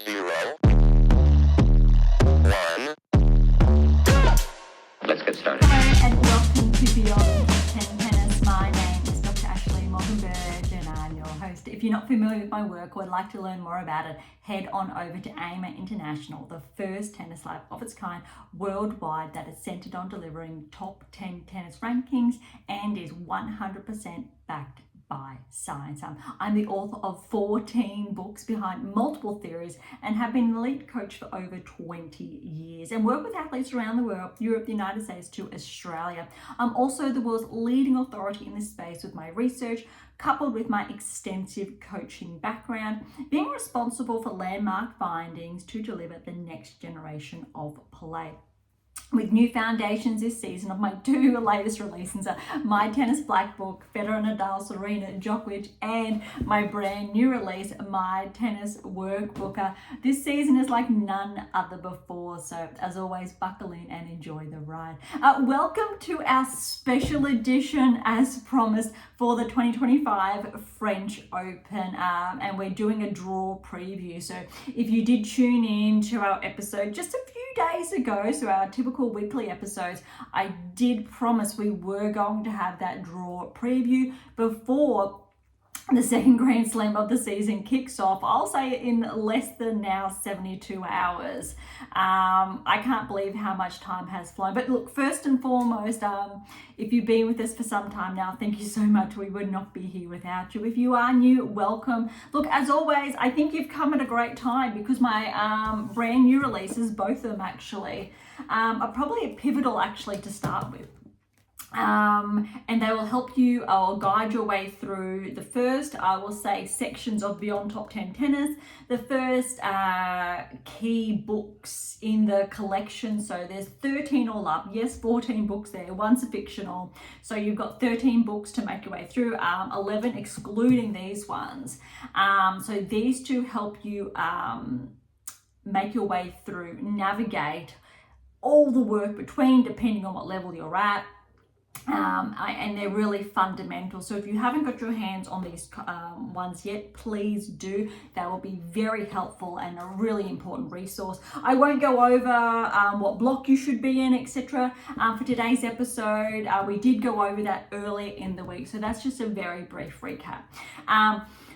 0, 1. Let's get started. Hello and welcome to Beyond 10 Tennis. My name is Dr. Ashley Berge and I'm your host. If you're not familiar with my work or would like to learn more about it, head on over to AM8 International, the first tennis lab of its kind worldwide that is centered on delivering top 10 tennis rankings and is 100% backed by science. I'm the author of 14 books behind multiple theories and have been an elite coach for over 20 years and work with athletes around the world, Europe, the United States to Australia. I'm also the world's leading authority in this space with my research, coupled with my extensive coaching background, being responsible for landmark findings to deliver the next generation of play. With new foundations this season of my two latest releases, My Tennis Black Book, Federer, Nadal, Serena, Djokovic, and my brand new release, My Tennis Workbook. This season is like none other before, so as always, buckle in and enjoy the ride. Welcome to our special edition, as promised, for the 2025 French Open, and we're doing a draw preview. So if you did tune in to our episode just a few days ago, so our typical weekly episodes, I did promise we were going to have that draw preview before the second Grand Slam of the season kicks off. I'll say in less than now 72 hours. I can't believe how much time has flown. But look, first and foremost, if you've been with us for some time now, thank you so much. We would not be here without you. If you are new, welcome. Look, as always, I think you've come at a great time because my brand new releases, both of them actually, are probably pivotal actually to start with. And they will help you or guide your way through the first, I will say, sections of Beyond Top 10 Tennis, the first key books in the collection. So there's 13 all up. Yes, 14 books there. One's a fictional. So you've got 13 books to make your way through, 11 excluding these ones. So these two help you make your way through, navigate all the work between, depending on what level you're at. And they're really fundamental. So if you haven't got your hands on these ones yet, please do. They will be very helpful and a really important resource. I won't go over what block you should be in, etc. For today's episode, we did go over that earlier in the week. So that's just a very brief recap.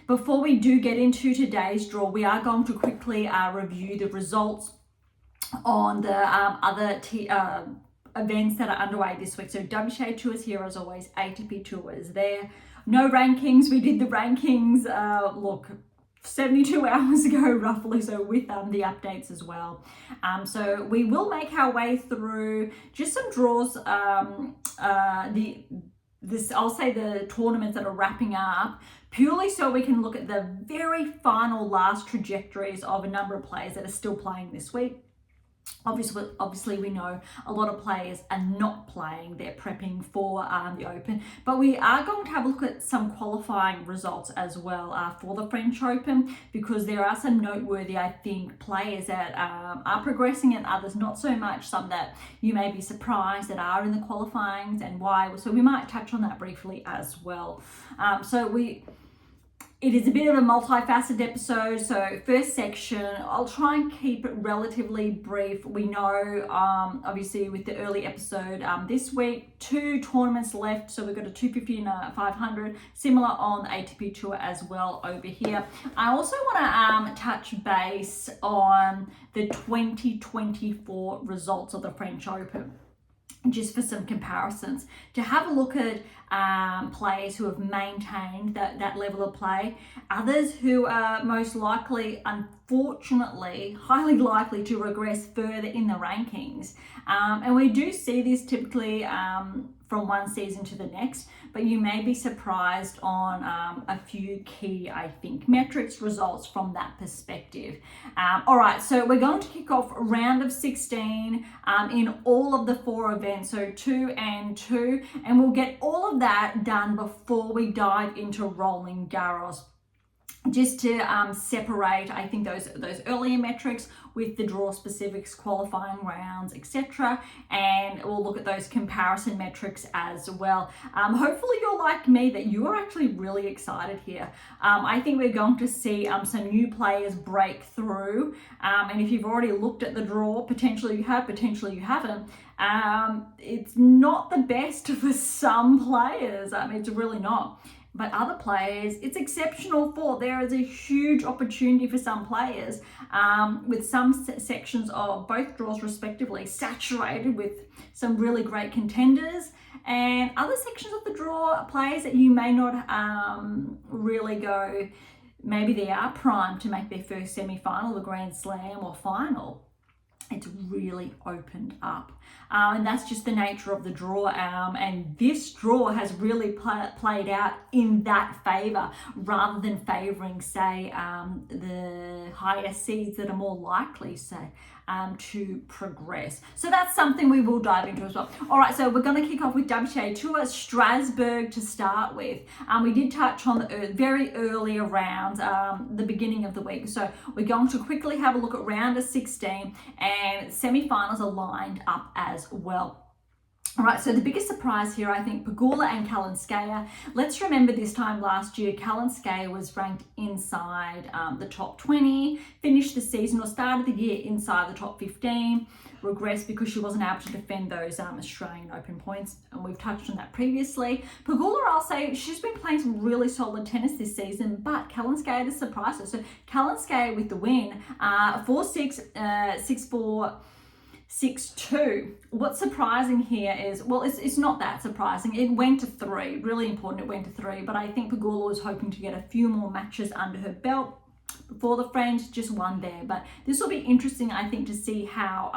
Before we do get into today's draw, we are going to quickly review the results on the other events that are underway this week. So WTA Tour is here as always, ATP Tour is there. No rankings, we did the rankings, look, 72 hours ago roughly, so with the updates as well. So we will make our way through just some draws, I'll say the tournaments that are wrapping up, purely so we can look at the very final last trajectories of a number of players that are still playing this week. Obviously, we know a lot of players are not playing, they're prepping for the Open, but we are going to have a look at some qualifying results as well for the French Open, because there are some noteworthy, I think, players that are progressing and others not so much, some that you may be surprised that are in the qualifyings and why. So we might touch on that briefly as well. It is a bit of a multifaceted episode. So first section, I'll try and keep it relatively brief. We know, obviously, with the early episode this week, 2 tournaments left. So we've got a 250 and a 500, similar on the ATP Tour as well over here. I also want to touch base on the 2024 results of the French Open, just for some comparisons, to have a look at players who have maintained that level of play, others who are most likely, unfortunately, highly likely to regress further in the rankings. And we do see this typically from one season to the next, but you may be surprised on a few key, I think, metrics, results from that perspective. All right, so we're going to kick off round of 16 in all of the 4 events, so 2 and 2, and we'll get all of that done before we dive into Roland Garros. just to separate, I think, those earlier metrics with the draw specifics, qualifying rounds, etc. And we'll look at those comparison metrics as well. Hopefully you're like me, that you are actually really excited here. I think we're going to see some new players break through. And if you've already looked at the draw, potentially you have, potentially you haven't. It's not the best for some players. It's really not. But other players, it's exceptional for. There is a huge opportunity for some players, with some sections of both draws respectively saturated with some really great contenders, and other sections of the draw, players that you may not really go, maybe they are primed to make their first semi-final, the Grand Slam or final. It's really opened up. And that's just the nature of the draw. And this draw has really played out in that favour, rather than favouring, say, the higher seeds that are more likely, say, to progress. So that's something we will dive into as well. All right, so we're going to kick off with WTA Tour Strasbourg to start with. We did touch on the very earlier rounds, the beginning of the week. So we're going to quickly have a look at round of 16, and semi-finals are lined up as well. All right, so the biggest surprise here, I think, Pegula and Kalinskaya. Let's remember this time last year, Kalinskaya was ranked inside the top 20, finished the season or started the year inside the top 15, regressed because she wasn't able to defend those Australian Open points, and we've touched on that previously. Pegula, I'll say, she's been playing some really solid tennis this season, but Kalinskaya has surprised her. So Kalinskaya with the win, 4-6, 6-4, 6-2. What's surprising here is, well, it's not that surprising. It went to 3. Really important, it went to 3. But I think Pegula was hoping to get a few more matches under her belt before the French, just one there. But this will be interesting, I think, to see how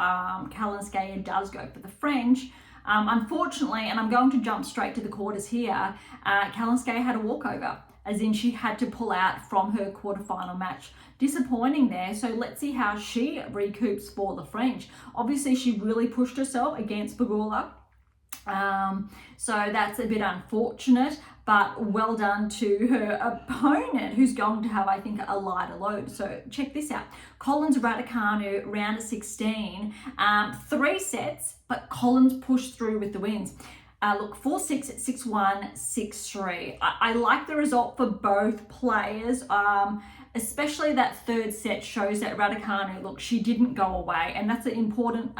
Kalinskaya does go for the French. Unfortunately, and I'm going to jump straight to the quarters here, Kalinskaya had a walkover, as in she had to pull out from her quarterfinal match. Disappointing there. So let's see how she recoups for the French. Obviously, she really pushed herself against Pegula. So that's a bit unfortunate, but well done to her opponent, who's going to have, I think, a lighter load. So check this out. Collins Raducanu, round of 16, 3 sets, but Collins pushed through with the wins. Look, 4-6, 6-1, 6-3. I like the result for both players. Especially that third set shows that Raducanu, look, she didn't go away, and that's an important,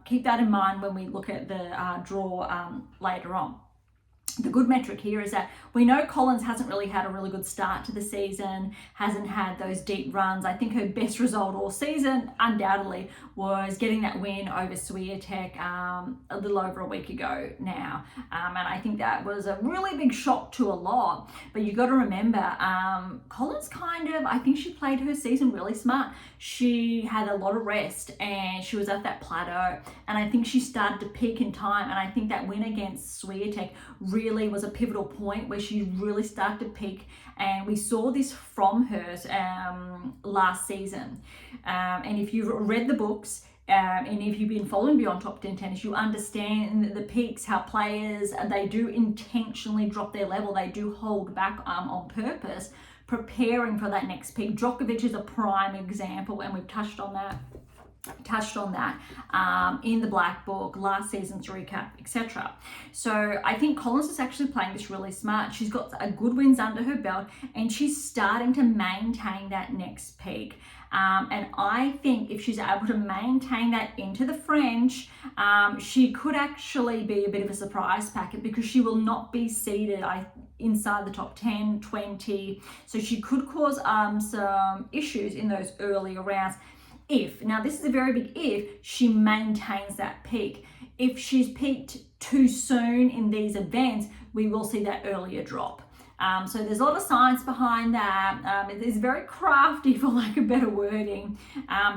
keep that in mind when we look at the draw later on. The good metric here is that we know Collins hasn't really had a really good start to the season, hasn't had those deep runs. I think her best result all season, undoubtedly, was getting that win over Swiatek a little over a week ago now. And I think that was a really big shock to a lot. But you got to remember, Collins I think she played her season really smart. She had a lot of rest, and she was at that plateau. And I think she started to peak in time. And I think that win against Swiatek really was a pivotal point where she really started to peak, and we saw this from her last season. And if you've read the books, and if you've been following Beyond Top 10 Tennis, you understand the peaks, how players, they do intentionally drop their level, they do hold back on purpose, preparing for that next peak. Djokovic is a prime example, and we've touched on that in the Black Book, last season's recap, etc. So I think Collins is actually playing this really smart. She's got a good wins under her belt, and she's starting to maintain that next peak. And I think if she's able to maintain that into the French, she could actually be a bit of a surprise packet, because she will not be seeded inside the top 10, 20. So she could cause some issues in those earlier rounds. Now this is a very big if, she maintains that peak. If she's peaked too soon in these events, we will see that earlier drop. So there's a lot of science behind that. It is very crafty, for lack of better wording,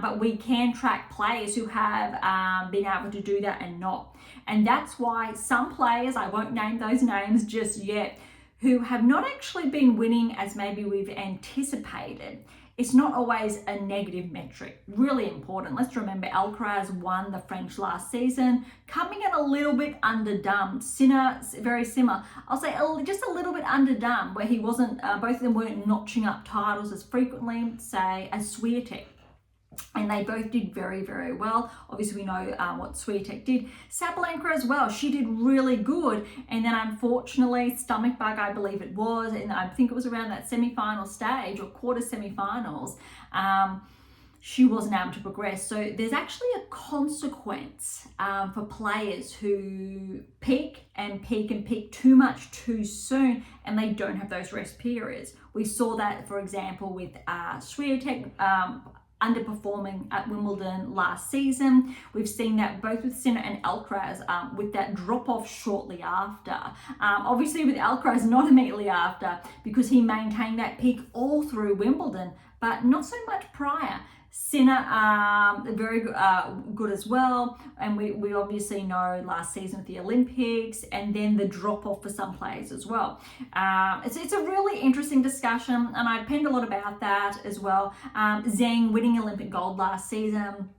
but we can track players who have been able to do that and not. And that's why some players, I won't name those names just yet, who have not actually been winning as maybe we've anticipated, it's not always a negative metric. Really important. Let's remember Alcaraz won the French last season, coming in a little bit underdone. Sinner, very similar. I'll say just a little bit underdone, where he wasn't, both of them weren't notching up titles as frequently, say, as Swiatek. And they both did very, very well. Obviously, we know what Swiatek did. Sabalenka as well, she did really good. And then unfortunately, stomach bug, I believe it was, and I think it was around that semi-final stage or quarter semi-finals, she wasn't able to progress. So there's actually a consequence for players who peak and peak too much too soon, and they don't have those rest periods. We saw that, for example, with Swiatek, underperforming at Wimbledon last season. We've seen that both with Sinner and Alcaraz, with that drop off shortly after. Obviously with Alcaraz, not immediately after, because he maintained that peak all through Wimbledon, but not so much prior. Sinner, very good as well. And we obviously know last season with the Olympics, and then the drop off for some players as well. It's a really interesting discussion, and I penned a lot about that as well. Zheng winning Olympic gold last season,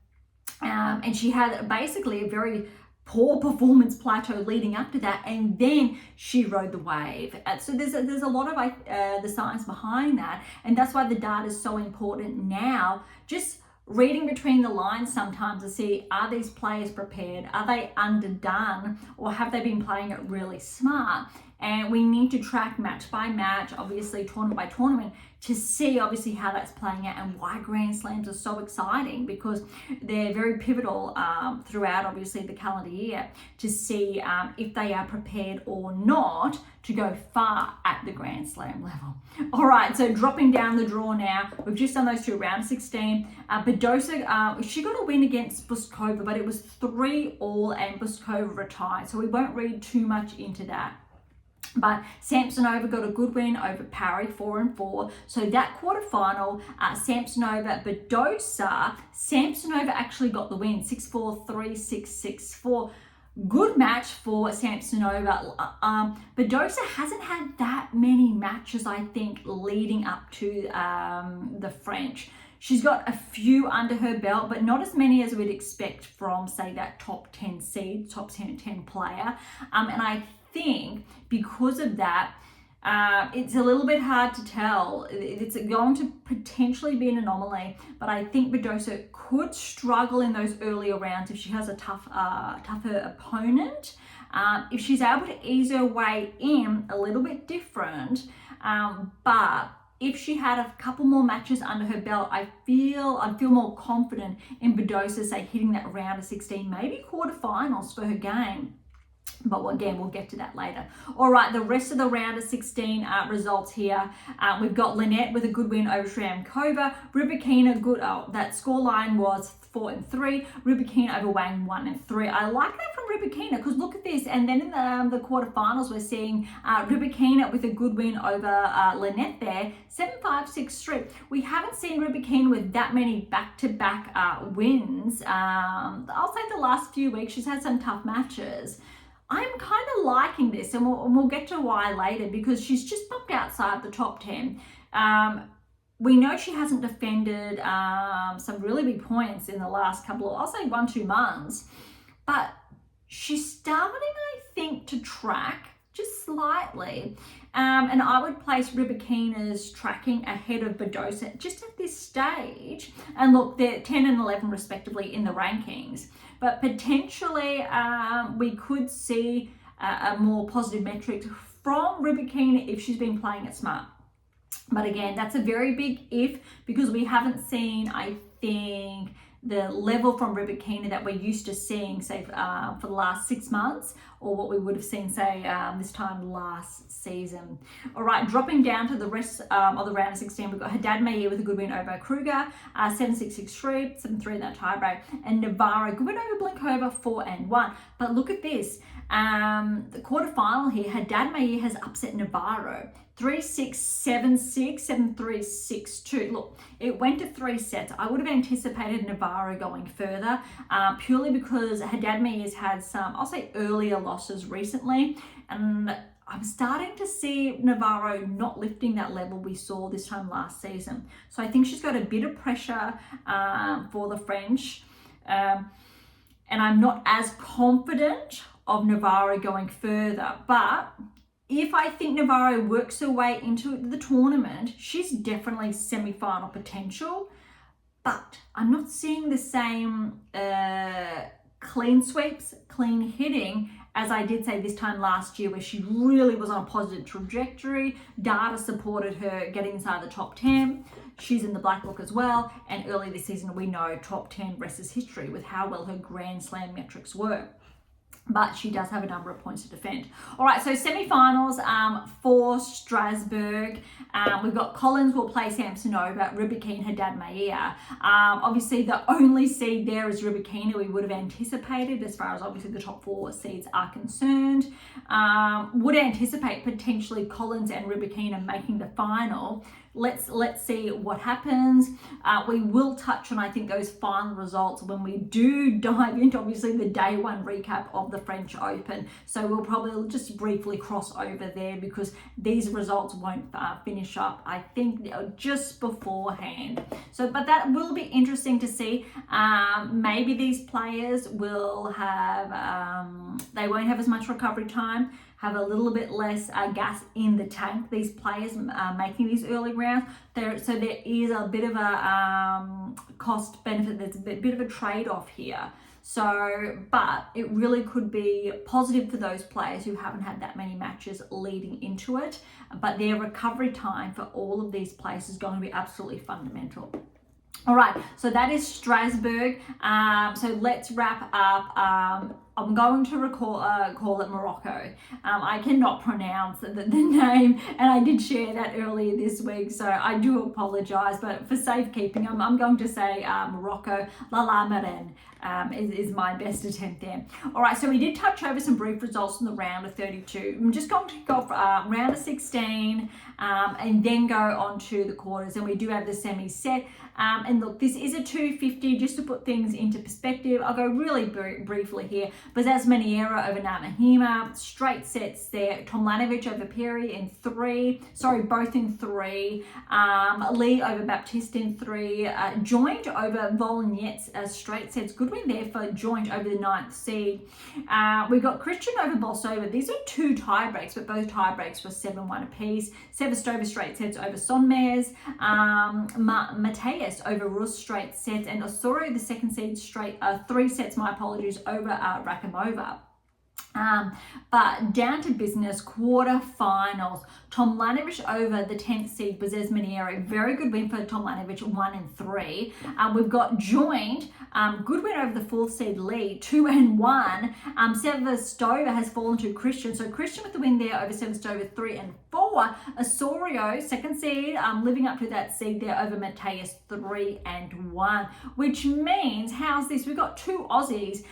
and she had basically a very poor performance plateau leading up to that, and then she rode the wave. So there's a lot of the science behind that, and that's why the data is so important now. Just reading between the lines sometimes to see, are these players prepared? Are they underdone? Or have they been playing it really smart? And we need to track match by match, obviously tournament by tournament, to see obviously how that's playing out and why Grand Slams are so exciting, because they're very pivotal throughout obviously the calendar year to see if they are prepared or not to go far at the Grand Slam level. All right, so dropping down the draw now, we've just done those two, round 16. Badosa, she got a win against Buskova, but it was 3-3 and Buskova retired, so we won't read too much into that. But Samsonova got a good win over Parry, 4-4. So that quarterfinal, Samsonova, Badosa, Samsonova actually got the win, 6-4, 3-6, 6-4. Good match for Samsonova. Badosa hasn't had that many matches, I think, leading up to the French. She's got a few under her belt, but not as many as we'd expect from, say, that top 10 seed, top 10 player. And I think because of that, it's a little bit hard to tell. It's going to potentially be an anomaly, but I think Badosa could struggle in those earlier rounds if she has a tougher opponent. If she's able to ease her way in, a little bit different, but if she had a couple more matches under her belt, I'd feel more confident in Badosa, say, hitting that round of 16, maybe quarterfinals for her game. But again, we'll get to that later. All right, the rest of the round of 16 results here. We've got Linette with a good win over Shramkova. Rybakina, good. Oh, that scoreline was 4-3. Rybakina over Wang, 1-3. I like that from Rybakina, because look at this. And then in the quarterfinals, we're seeing Rybakina with a good win over Linette there, 7-5, 6-3. We haven't seen Rybakina with that many back-to-back wins. I'll say the last few weeks, she's had some tough matches. I'm kind of liking this, and we'll get to why later, because she's just bumped outside the top 10. We know she hasn't defended some really big points in the last couple of, I'll say 1-2 months, but she's starting, I think, to track just slightly. And I would place Rybakina's tracking ahead of Badosa just at this stage. And look, they're 10 and 11 respectively in the rankings. But potentially we could see a more positive metric from Rybakina if she's been playing it smart. But again, that's a very big if, because we haven't seen, I think, the level from Rybakina that we're used to seeing, say, for the last 6 months, or what we would have seen, say, this time last season. All right, dropping down to the rest of the round of 16, we've got Haddad Mayer with a good win over Kruger, 7-6, 6-3, 7-3 in that tiebreak, and Navarro, good win over Blinkova, 4-1. But look at this, the quarterfinal here, Haddad Mayer has upset Navarro, 3-6, 7-6, 7-3, 6-2. Look, it went to 3 sets. I would have anticipated Navarro going further, purely because Haddad Mayer has had some, I'll say, earlier losses recently, and I'm starting to see Navarro not lifting that level we saw this time last season. So I think she's got a bit of pressure for the French. And I'm not as confident of Navarro going further. But if I think Navarro works her way into the tournament, she's definitely semi-final potential. But I'm not seeing the same clean sweeps, clean hitting as I did say this time last year, where she really was on a positive trajectory. Data supported her getting inside the top 10. She's in the black book as well. And early this season, we know top 10 rest is history with how well her Grand Slam metrics were. But she does have a number of points to defend. All right, so semi-finals for Strasbourg. We've got Collins will play Samsonova, Rybakina, Haddad Maia. Obviously, the only seed there is Rybakina we would have anticipated as far as obviously the top 4 seeds are concerned. Would anticipate potentially Collins and Rybakina making the final. Let's see what happens. We will touch on, I think, those final results when we do dive into, obviously, the day one recap of the French Open. So we'll probably just briefly cross over there because these results won't finish up, I think, just beforehand. So, but that will be interesting to see. Maybe these players will have, they won't have as much recovery time, have a little bit less gas in the tank, these players making these early rounds. So there is a bit of a cost benefit, there's a bit of a trade-off here. So, but it really could be positive for those players who haven't had that many matches leading into it. But their recovery time for all of these players is going to be absolutely fundamental. All right, so that is Strasbourg. So let's wrap up. I'm going to call it Morocco. I cannot pronounce the name, and I did share that earlier this week, so I do apologize, but for safekeeping, I'm going to say Morocco. Lalla Meryem is my best attempt there. All right, so we did touch over some brief results in the round of 32. I'm just going to go for round of 16 and then go on to the quarters, and we do have the semis set. And look, this is a 250, just to put things into perspective. I'll go really briefly here. Bazazmaniera over Namahima, straight sets there. Tomljanovic over Perry in 3, both in 3. Lee over Baptiste in 3. Joint over Volonyets, straight sets. Good win there for Joint over the 9th seed. We've got Christian over Bolsova. These are 2 tie breaks, but both tie breaks were 7-1 apiece. Sevastova straight sets over Sonmez. Mateus over Rus straight sets, and Osorio the 2nd seed straight 3 sets, my apologies, over Rakimova. But down to business, quarterfinals. Tomljanovic over the 10th seed, Bazazmaniera. Very good win for Tomljanovic, 1 and 3. We've got Joint, good win over the 4th seed Lee, 2 and 1. Sevastova has fallen to Christian. So Christian with the win there over Sevastova, 3 and 4. Osorio, 2nd seed, living up to that seed there over Mateus, 3 and 1. Which means, how's this? We've got 2 Aussies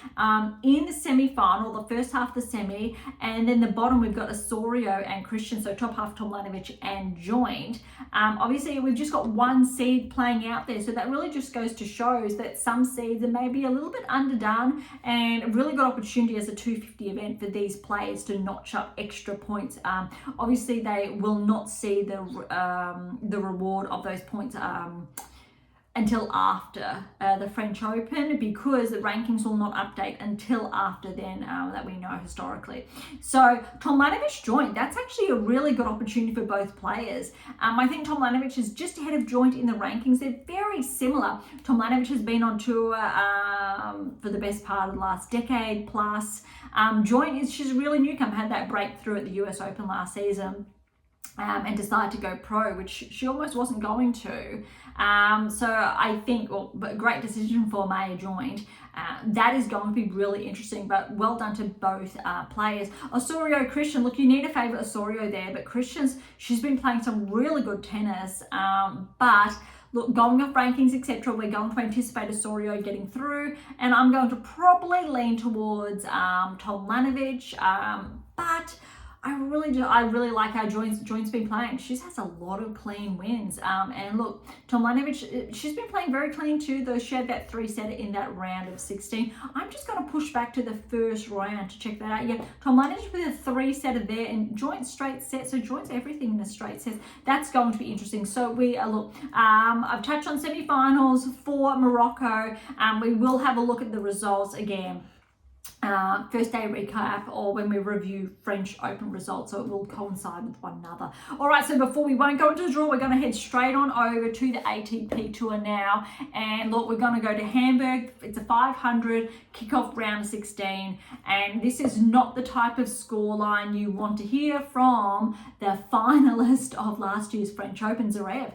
in the semi-final, the first half the semi, and then the bottom we've got Osorio and Christian, so top half Tomljanovic and Joint. Obviously we've just got 1 seed playing out there, so that really just goes to shows that some seeds are maybe a little bit underdone, and a really good opportunity as a 250 event for these players to notch up extra points. Obviously they will not see the reward of those points until after the French Open, because the rankings will not update until after then, that we know historically. So Tomljanovic Joint, that's actually a really good opportunity for both players. I think Tomljanovic is just ahead of Joint in the rankings. They're very similar. Tomljanovic has been on tour for the best part of the last decade plus. Joint she's a really newcomer, had that breakthrough at the US Open last season. And decided to go pro, which she almost wasn't going to. So I think, but great decision for Maya Joint. That is going to be really interesting, but well done to both players. Osorio, Christian, look, you need to favour Osorio there, but she's been playing some really good tennis, but look, going off rankings, etc., we're going to anticipate Osorio getting through, and I'm going to probably lean towards Tomljanovic, but I really do. I really like how Joint's been playing. She has a lot of clean wins. And look, Tomljanovic, she's been playing very clean too, though she had that 3-setter in that round of 16. I'm just going to push back to the first round to check that out. Yeah, Tomljanovic with a 3-setter there, and Joint straight set. So Joint's everything in a straight set. That's going to be interesting. So we look. I've touched on semi-finals for Morocco. We will have a look at the results again. First day recap, or when we review French Open results, so it will coincide with one another. All right, so before we won't go into the draw, we're going to head straight on over to the ATP Tour now, and look, we're going to go to Hamburg. It's a 500 kickoff round of 16, and this is not the type of scoreline you want to hear from the finalist of last year's French Open, Zverev.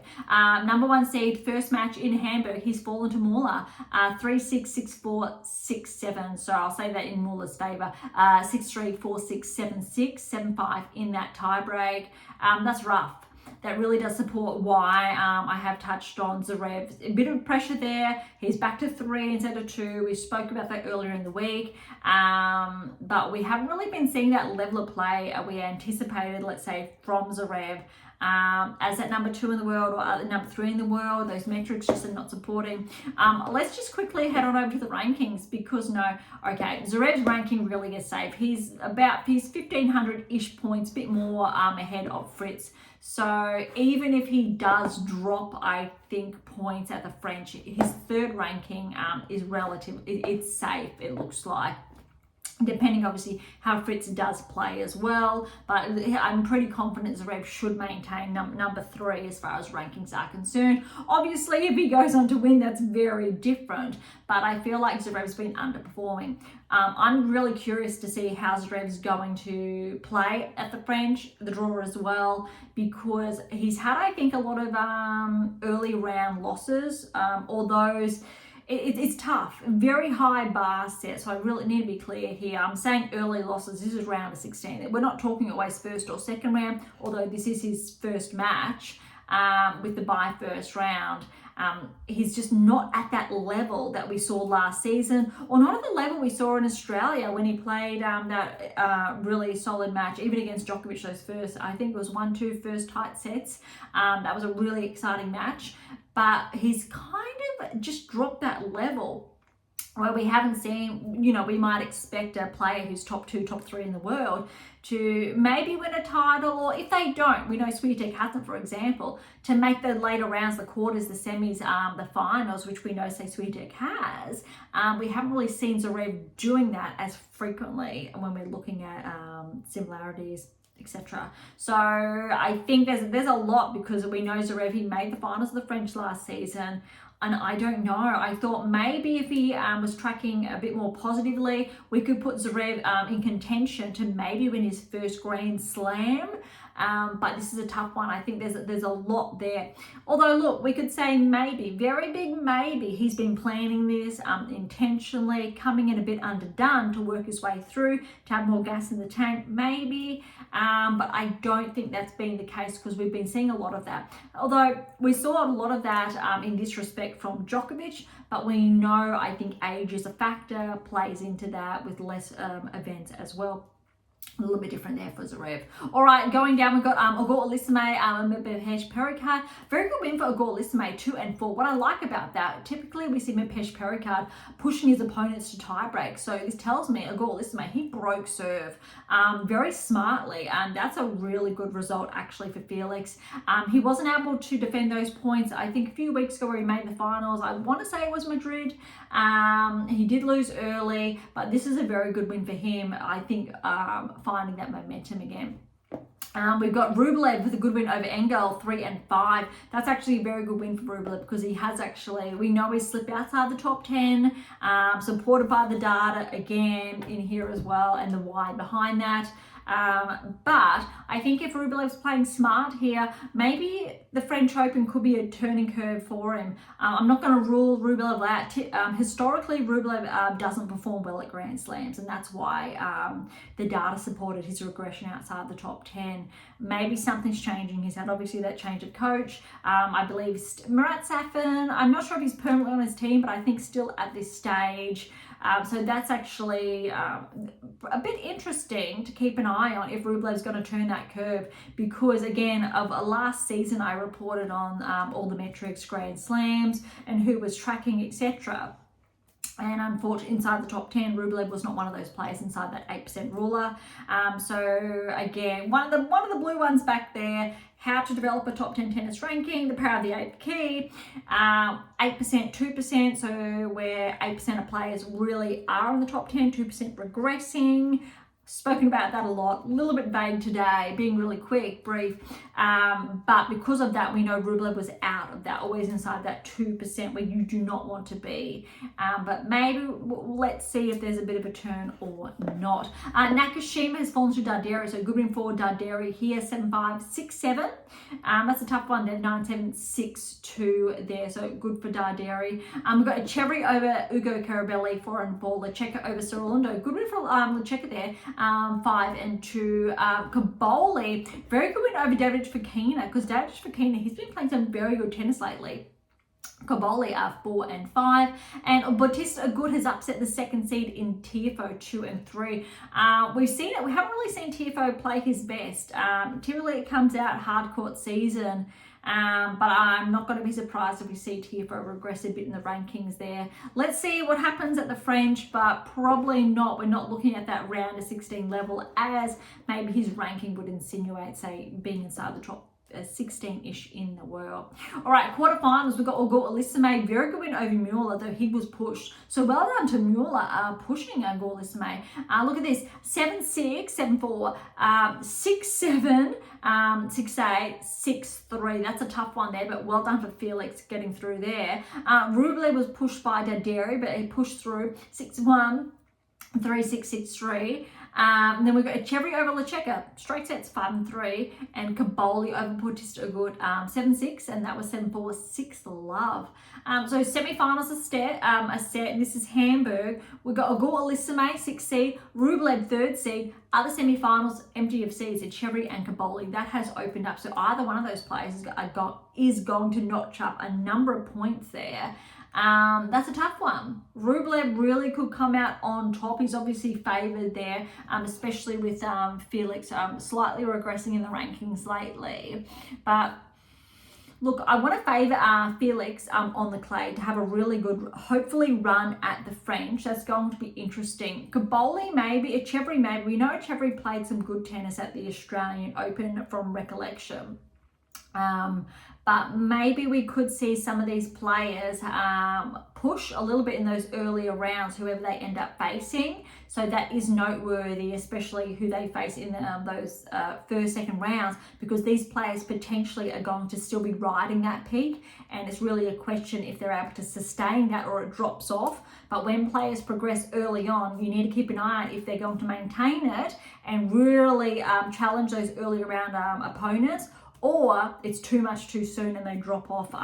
Number 1 seed, first match in Hamburg, he's fallen to Muller, 3-6, 6-4, 6-7, so I'll say that in Muller's favour, 6-3, 4-6, 7-6, 7-5 in that tiebreak. That's rough. That really does support why I have touched on Zverev. A bit of pressure there. He's back to 3 instead of 2. We spoke about that earlier in the week. But we haven't really been seeing that level of play we anticipated, let's say, from Zverev. As that number 2 in the world or number 3 in the world, those metrics just are not supporting. Let's just quickly head on over to the rankings because Zverev's ranking really is safe. He's 1,500-ish points, bit more ahead of Fritz. So even if he does drop, I think, points at the French, his third ranking is relative. It's safe, it looks like. Depending obviously how Fritz does play as well, but I'm pretty confident Zverev should maintain number 3 as far as rankings are concerned. Obviously, if he goes on to win, that's very different, but I feel like Zverev's been underperforming. I'm really curious to see how Zverev's going to play at the French, the draw as well, because he's had, I think, a lot of early round losses, or those. It's tough, very high bar set, so I really need to be clear here. I'm saying early losses, this is round of 16. We're not talking always first or second round, although this is his first match with the bye first round. He's just not at that level that we saw last season, or not at the level we saw in Australia when he played that really solid match, even against Djokovic, those first, I think it was 1-2 first tight sets. That was a really exciting match, but he's kind of just dropped that level where we haven't seen, we might expect a player who's top 2, top 3 in the world to maybe win a title, or if they don't, we know Swiatek hasn't, for example, to make the later rounds, the quarters, the semis, the finals, which we know, say, Swiatek has. We haven't really seen Zverev doing that as frequently when we're looking at similarities, etc. So I think there's a lot, because we know Zverev, he made the finals of the French last season. And I don't know, I thought maybe if he was tracking a bit more positively, we could put Zverev in contention to maybe win his first Grand Slam. But this is a tough one. I think there's a lot there. Although, look, we could say maybe, very big maybe, he's been planning this intentionally, coming in a bit underdone to work his way through, to have more gas in the tank, maybe. But I don't think that's been the case, because we've been seeing a lot of that. Although we saw a lot of that in this respect from Djokovic, but we know, I think age is a factor, plays into that with less events as well. A little bit different there for Zverev. All right, going down, we've got Ogor-Lissame and Mepes-Pericard. Very good win for Ogor-Lissame, 2 and 4. What I like about that, typically we see Mepes-Pericard pushing his opponents to tiebreak. So this tells me Ogor-Lissame, he broke serve very smartly, and that's a really good result actually for Felix. He wasn't able to defend those points, I think, a few weeks ago where he made the finals. I want to say it was Madrid. He did lose early, but this is a very good win for him. I think finding that momentum again. We've got Rublev with a good win over Engel, 3 and 5. That's actually a very good win for Rublev, because he has actually, we know he's slipped outside the top 10, supported by the data again in here as well, and the why behind that. But I think if Rublev's playing smart here, maybe the French Open could be a turning curve for him. I'm not going to rule Rublev out. Historically, Rublev doesn't perform well at Grand Slams, and that's why the data supported his regression outside the top 10. Maybe something's changing. He's had obviously that change of coach. I believe Murat Safin, I'm not sure if he's permanently on his team, but I think still at this stage, So that's actually a bit interesting to keep an eye on if Rublev's going to turn that curve, because again, of last season I reported on all the metrics, Grand Slams, and who was tracking, etc. And unfortunately, inside the top 10, Rublev was not one of those players inside that 8% ruler. So again, one of the blue ones back there, how to develop a top 10 tennis ranking, the power of the eighth key, 8%, 2%, so where 8% of players really are in the top 10, 2% regressing. Spoken about that a lot, a little bit vague today, being really quick, brief, but because of that, we know Rublev was out of that, always inside that 2% where you do not want to be, but maybe let's see if there's a bit of a turn or not. Nakashima has fallen to Darderi, so good win for Darderi here, 7-5, 6-7, that's a tough one there, 9-7, 6-2 there, so good for Darderi. We've got a Cherry over Ugo Carabelli, 4-4, Lecheka over Sorondo, good win for Lecheka there, 5-2. Kaboli, very good win over David Fokina, because David Fokina, he's been playing some very good tennis lately. Kaboli are 4-5, and Bautista Agut has upset the second seed in Tiafoe 2-3. We've seen it. We haven't really seen Tiafoe play his best. Typically, it comes out hard court season. But I'm not going to be surprised if we see Tiafoe regress a bit in the rankings there. Let's see what happens at the French, but probably not. We're not looking at that round of 16 level as maybe his ranking would insinuate, say, being inside the top 16-ish in the world. All right, quarterfinals, we've got Auger-Aliassime, very good win over Mueller, though he was pushed. So well done to Mueller pushing Auger-Aliassime. Look at this, 7-6, 7-4, 6-7, 6-8, 6-3. That's a tough one there, but well done for Felix getting through there. Rublev was pushed by Darderi, but he pushed through 6-1, 3-6, 6-3. Then we've got a Cherry over Lecheka, straight sets 5-3, and Kaboli over Bautista Agut, 7-6, and that was 7-4, 6-love. So semi-finals a set, and this is Hamburg. We've got Auger-Aliassime, 6th seed, Rublev, 3rd seed. Other semi-finals, MGFCs, a Cherry and Kaboli. That has opened up, so either one of those players is going to notch up a number of points there. That's a tough one. Rublev really could come out on top. He's obviously favoured there, especially with Felix slightly regressing in the rankings lately. But look, I want to favour Felix on the clay to have a really good, hopefully, run at the French. That's going to be interesting. Kaboli maybe, Echevry maybe. We know Echevry played some good tennis at the Australian Open from recollection. But maybe we could see some of these players push a little bit in those earlier rounds, whoever they end up facing. So that is noteworthy, especially who they face in those first, second rounds, because these players potentially are going to still be riding that peak. And it's really a question if they're able to sustain that or it drops off. But when players progress early on, you need to keep an eye on if they're going to maintain it and really challenge those earlier round opponents, or it's too much too soon and they drop off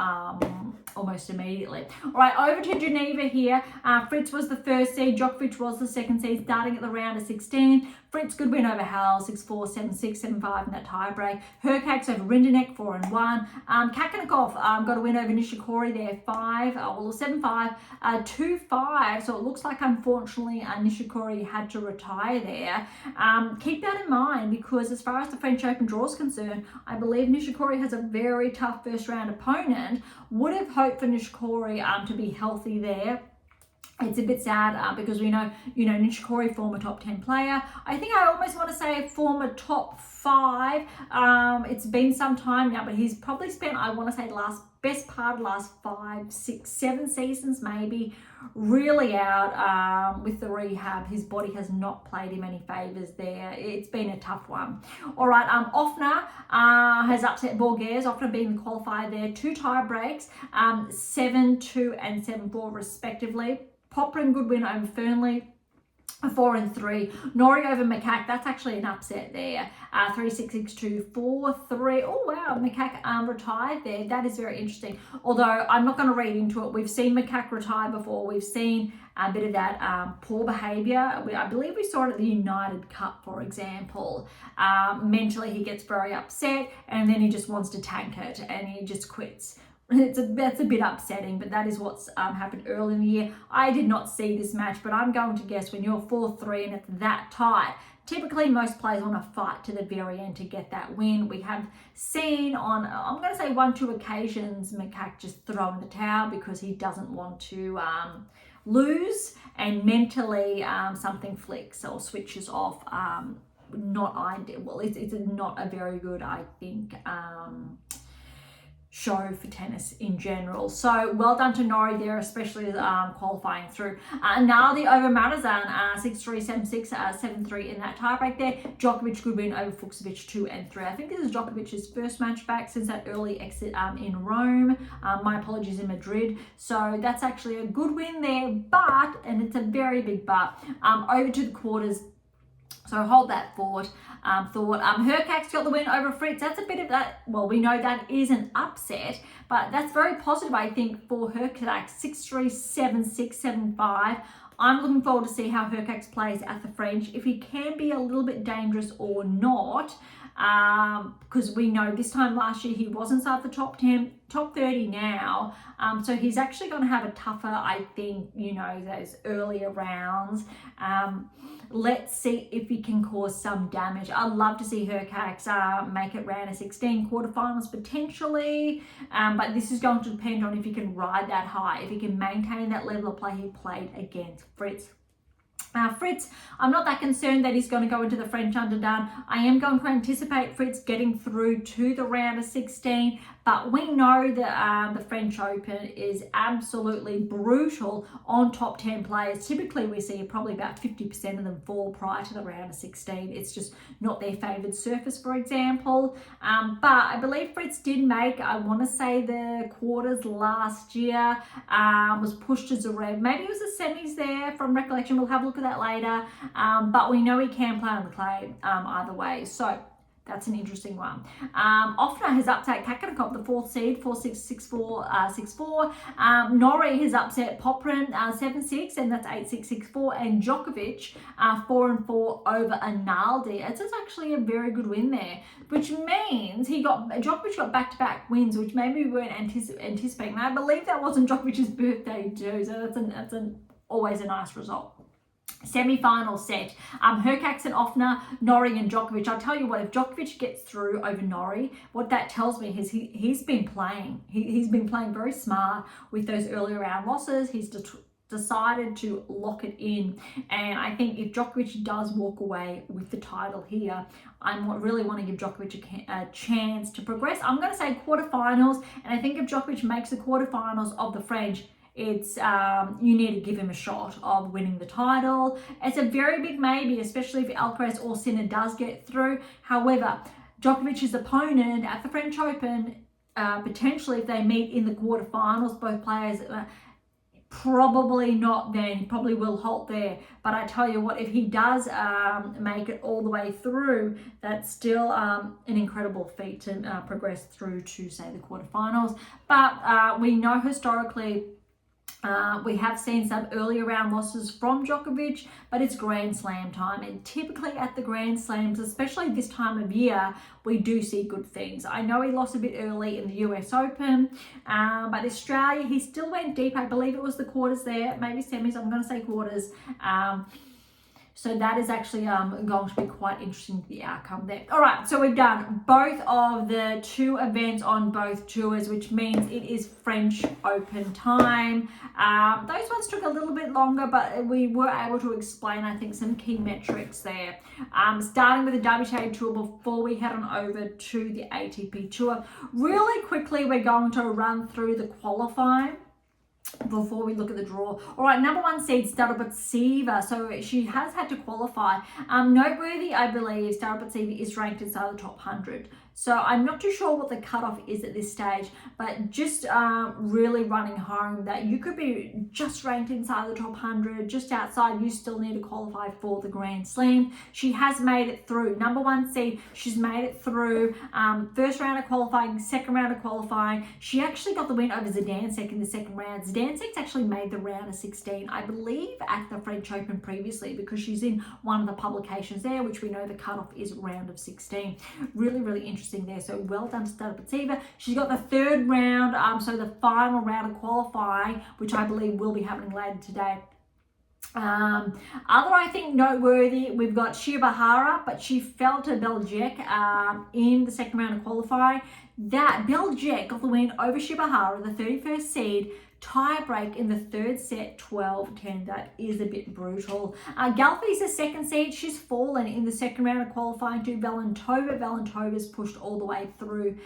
almost immediately. All right, over to Geneva here. Fritz was the 1st seed, Djokovic was the 2nd seed, starting at the round of 16. Fritz, good win over Howell, 6-4, 7-6, 7-5 in that tie break. Herkax over Rindenek, 4-1. Kakanakov got a win over Nishikori there, 7-5, 2-5. So it looks like, unfortunately, Nishikori had to retire there. Keep that in mind, because as far as the French Open draw is concerned, I believe Nishikori has a very tough first round opponent. Would have hoped for Nishikori to be healthy there. It's a bit sad because we know, Nishikori, former top 10 player. I think I almost want to say former top 5. It's been some time now, but he's probably spent, I want to say, best part of the last 5, 6, 7 seasons maybe, really out with the rehab. His body has not played him any favours there. It's been a tough one. All right, Offner has upset Berge. Offner being the qualifier there. 2 tie breaks, 7-2 and 7-4 respectively. Poprin, good win over Fernley, 4-3. Norrie over Macaque, that's actually an upset there. 3-6, 6-2, 4-3. Oh wow, Macaque retired there. That is very interesting. Although I'm not going to read into it. We've seen Macaque retire before. We've seen a bit of that poor behaviour. I believe we saw it at the United Cup, for example. Mentally, he gets very upset and then he just wants to tank it and he just quits. that's a bit upsetting, but that is what's happened early in the year. I did not see this match, but I'm going to guess when you're 4-3 and it's that tight, typically most players want to fight to the very end to get that win. We have seen on, I'm going to say 1-2 occasions, Macaque just throw in the towel because he doesn't want to lose, and mentally something flicks or switches off. Not ideal. Well, it's not a very good, I think, show for tennis in general. So well done to Norrie there, especially qualifying through. Naldi over Marazan, 6-3, 7-6, 7-3 in that tiebreak there. Djokovic good win over Fucsovics 2-3. I think this is Djokovic's first match back since that early exit in Rome. My apologies, in Madrid. So that's actually a good win there, but, and it's a very big but, over to the quarters. So hold that thought. Hurkacz's got the win over Fritz. That's a bit of that. Well, we know that is an upset, but that's very positive, I think, for Hurkacz. 6-3, 7-6, 7-5. I'm looking forward to see how Hurkacz plays at the French, if he can be a little bit dangerous or not. Because we know this time last year he was inside the top 10, top 30 now. So he's actually going to have a tougher, I think, those earlier rounds. Let's see if he can cause some damage. I'd love to see Hurkacz make it round of 16, quarterfinals potentially. But this is going to depend on if he can ride that high, if he can maintain that level of play he played against Fritz. Fritz, I'm not that concerned that he's going to go into the French underdone. I am going to anticipate Fritz getting through to the round of 16, but we know that the French Open is absolutely brutal on top 10 players. Typically, we see probably about 50% of them fall prior to the round of 16. It's just not their favoured surface, for example. But I believe Fritz did make, I want to say, the quarters last year, was pushed to Zverev. Maybe it was the semis there from recollection. We'll have a look at that later. But we know he can play on the clay either way. So that's an interesting one. Offner has upset Kakanakop, the 4th seed, 4-6, 6-4, 6-4. Norrie has upset Poprin, 7-6, and that's 8-6, 6-4. And Djokovic, 4-4 over Analdi. It's actually a very good win there, which means Djokovic got back-to-back wins, which maybe we weren't anticipating. And I believe that wasn't Djokovic's birthday too, so that's always a nice result. Semi-final set, Hurkacz and Offner, Norrie and Djokovic. I'll tell you what, if Djokovic gets through over Norrie, what that tells me is he's been playing. He's been playing very smart with those earlier round losses. He's decided to lock it in. And I think if Djokovic does walk away with the title here, I really want to give Djokovic a chance to progress. I'm going to say quarterfinals, and I think if Djokovic makes the quarterfinals of the French, it's you need to give him a shot of winning the title. It's a very big maybe, especially if Alcaraz or Sinner does get through. However, Djokovic's opponent at the French Open, potentially if they meet in the quarterfinals, both players, probably not then. He probably will halt there. But I tell you what, if he does make it all the way through, that's still an incredible feat to progress through to, say, the quarterfinals. But we know historically, we have seen some earlier round losses from Djokovic, but it's Grand Slam time. And typically at the Grand Slams, especially this time of year, we do see good things. I know he lost a bit early in the US Open, but Australia, he still went deep. I believe it was the quarters there, maybe semis, I'm going to say quarters. So that is actually going to be quite interesting, the outcome there. All right, so we've done both of the 2 events on both tours, which means it is French Open time. Those ones took a little bit longer, but we were able to explain, I think, some key metrics there. Starting with the WTA Tour before we head on over to the ATP Tour. Really quickly, we're going to run through the qualifying before we look at the draw. All right, number 1 seed, Starobatseva. So she has had to qualify. Noteworthy, I believe, Starobatseva is ranked inside the top 100. So I'm not too sure what the cutoff is at this stage, but just really running home that you could be just ranked inside the top 100, just outside. You still need to qualify for the Grand Slam. She has made it through. Number 1 seed, she's made it through. First round of qualifying, second round of qualifying. She actually got the win over Zidansek in the second round. Zidansek's actually made the round of 16, I believe, at the French Open previously, because she's in one of the publications there, which we know the cutoff is round of 16. Really, really interesting interesting there. So well done to Stadipetseva. She's got the third round, so the final round of qualifying, which I believe will be happening later today. Other, I think, noteworthy, we've got Shia Bahara, but she fell to Berge in the second round of qualifying. That Berge got the win over Shia Bahara, the 31st seed, tie break in the third set, 12-10. That is a bit brutal. Galfi's the second seed. She's fallen in the second round of qualifying to Valentova. Valentova's pushed all the way through,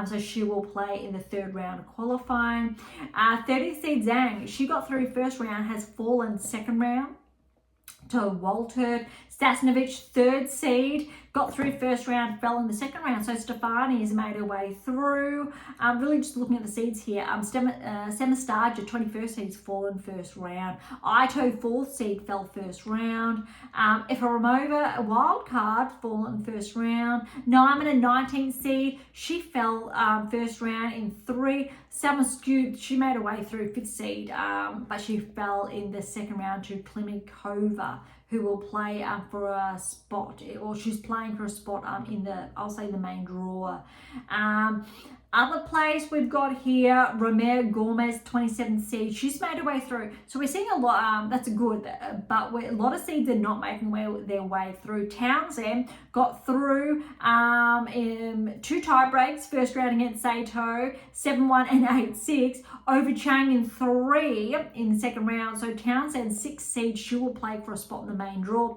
so she will play in the third round of qualifying. 30th seed Zhang, she got through first round, has fallen second round to Walter. Stasnovich, third seed, got through first round, fell in the second round. So Stefani has made her way through. Really just looking at the seeds here. Semistarja, 21st seed's fallen first round. Ito, fourth seed, fell first round. Efimova, a wild card, fallen first round. Nyman, a 19th seed, she fell first round in 3. Samoskyu, she made her way through fifth seed, but she fell in the second round to Klimikova, who will play for a spot, or she's playing for a spot in the, I'll say, the main draw. Other players we've got here, Romero Gomez, 27th seed. She's made her way through. So we're seeing a lot, that's good, but a lot of seeds are not making their way through. Townsend got through in 2 tie breaks, first round against Sato, 7-1 and 8-6, over Chang in 3 in the second round. So Townsend, 6th seed, she will play for a spot in the main draw.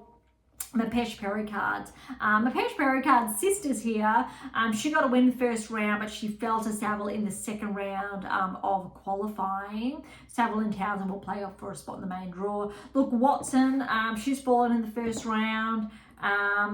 Mapesh Pericard's. Mapesh Pericard's sisters here. She got a win first round, but she fell to Saville in the second round of qualifying. Saville and Townsend will play off for a spot in the main draw. Look, Watson, she's fallen in the first round.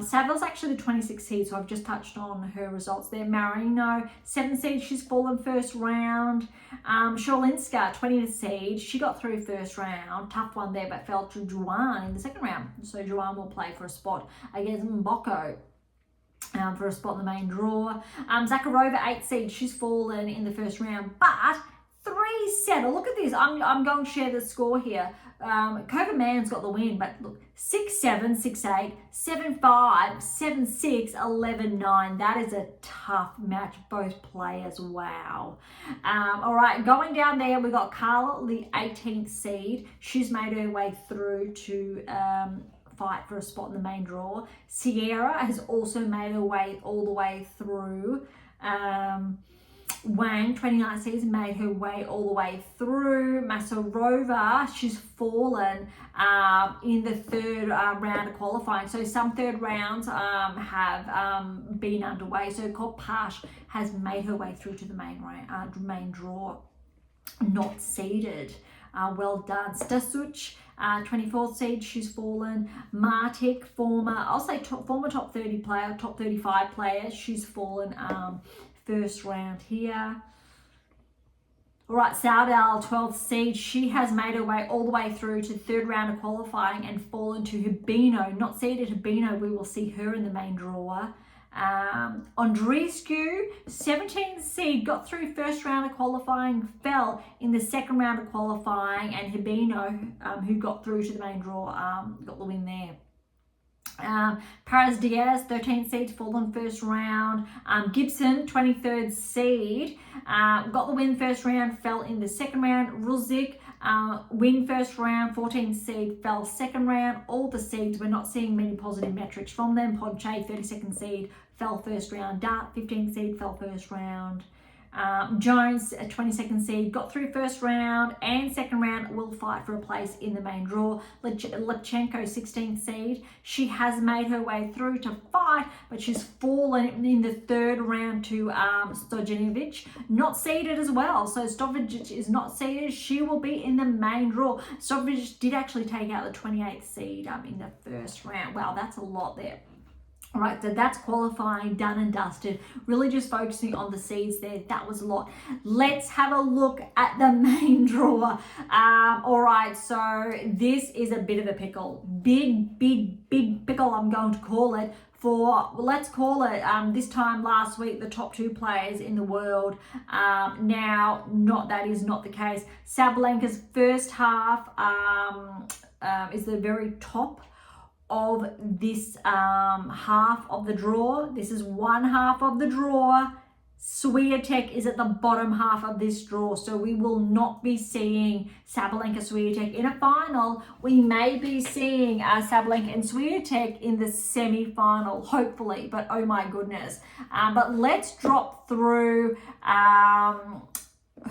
Saville's actually the 26th seed, so I've just touched on her results there. Marino, 7th seed, she's fallen first round. Sholinska, 20th seed, she got through first round. Tough one there, but fell to Juan in the second round. So Juan will play for a spot against Mboko. For a spot in the main draw. Zakharova, 8th seed, she's fallen in the first round, but 3-7. Look at this. I'm going to share the score here. Kovaman's got the win, but look, 6-7, 6-8, 7-5, 7-6, 11-9. That is a tough match, both players. Wow. All right, going down there, we got Carla, the 18th seed. She's made her way through to fight for a spot in the main draw. Sierra has also made her way all the way through. Wang, 29th season, made her way all the way through. Masarova, she's fallen in the third round of qualifying. So some third rounds have been underway. So Kopash has made her way through to the main draw, not seeded. Well done. Stasuc, 24th seed, she's fallen. Martic, former top 30 player, top 35 player, she's fallen first round here. All right, Saudal, 12th seed, she has made her way all the way through to the third round of qualifying and fallen to Hubino, not seeded Hubino. We will see her in the main draw. Andreescu, 17th seed, got through first round of qualifying, fell in the second round of qualifying, and Hibino, who got through to the main draw, got the win there. Paras Diaz, 13th seed, fallen first round. Gibson, 23rd seed, got the win first round, fell in the second round. Ruzik, win first round, 14th seed, fell second round. All the seeds, we're not seeing many positive metrics from them. Podche, 32nd seed, fell first round. Dart, 15th seed, fell first round. Jones, a 22nd seed, got through first round and second round, will fight for a place in the main draw. Lepchenko, 16th seed, she has made her way through to fight, but she's fallen in the third round to Stojanovic, not seeded as well. So Stojanovic is not seeded. She will be in the main draw. Stojanovic did actually take out the 28th seed in the first round. Wow, that's a lot there. All right, so that's qualifying done and dusted. Really just focusing on the seeds there. That was a lot. Let's have a look at the main draw. All right, so this is a bit of a pickle. Big pickle, I'm going to call it. Let's call it, this time last week, the top 2 players in the world. Now, that is not the case. Sabalenka's first half is the very top of this half of the draw. This is one half of the draw. Swiatek is at the bottom half of this draw, so we will not be seeing Sabalenka Swiatek in a final. We may be seeing Sabalenka and Swiatek in the semi-final, hopefully, but oh my goodness. But let's drop through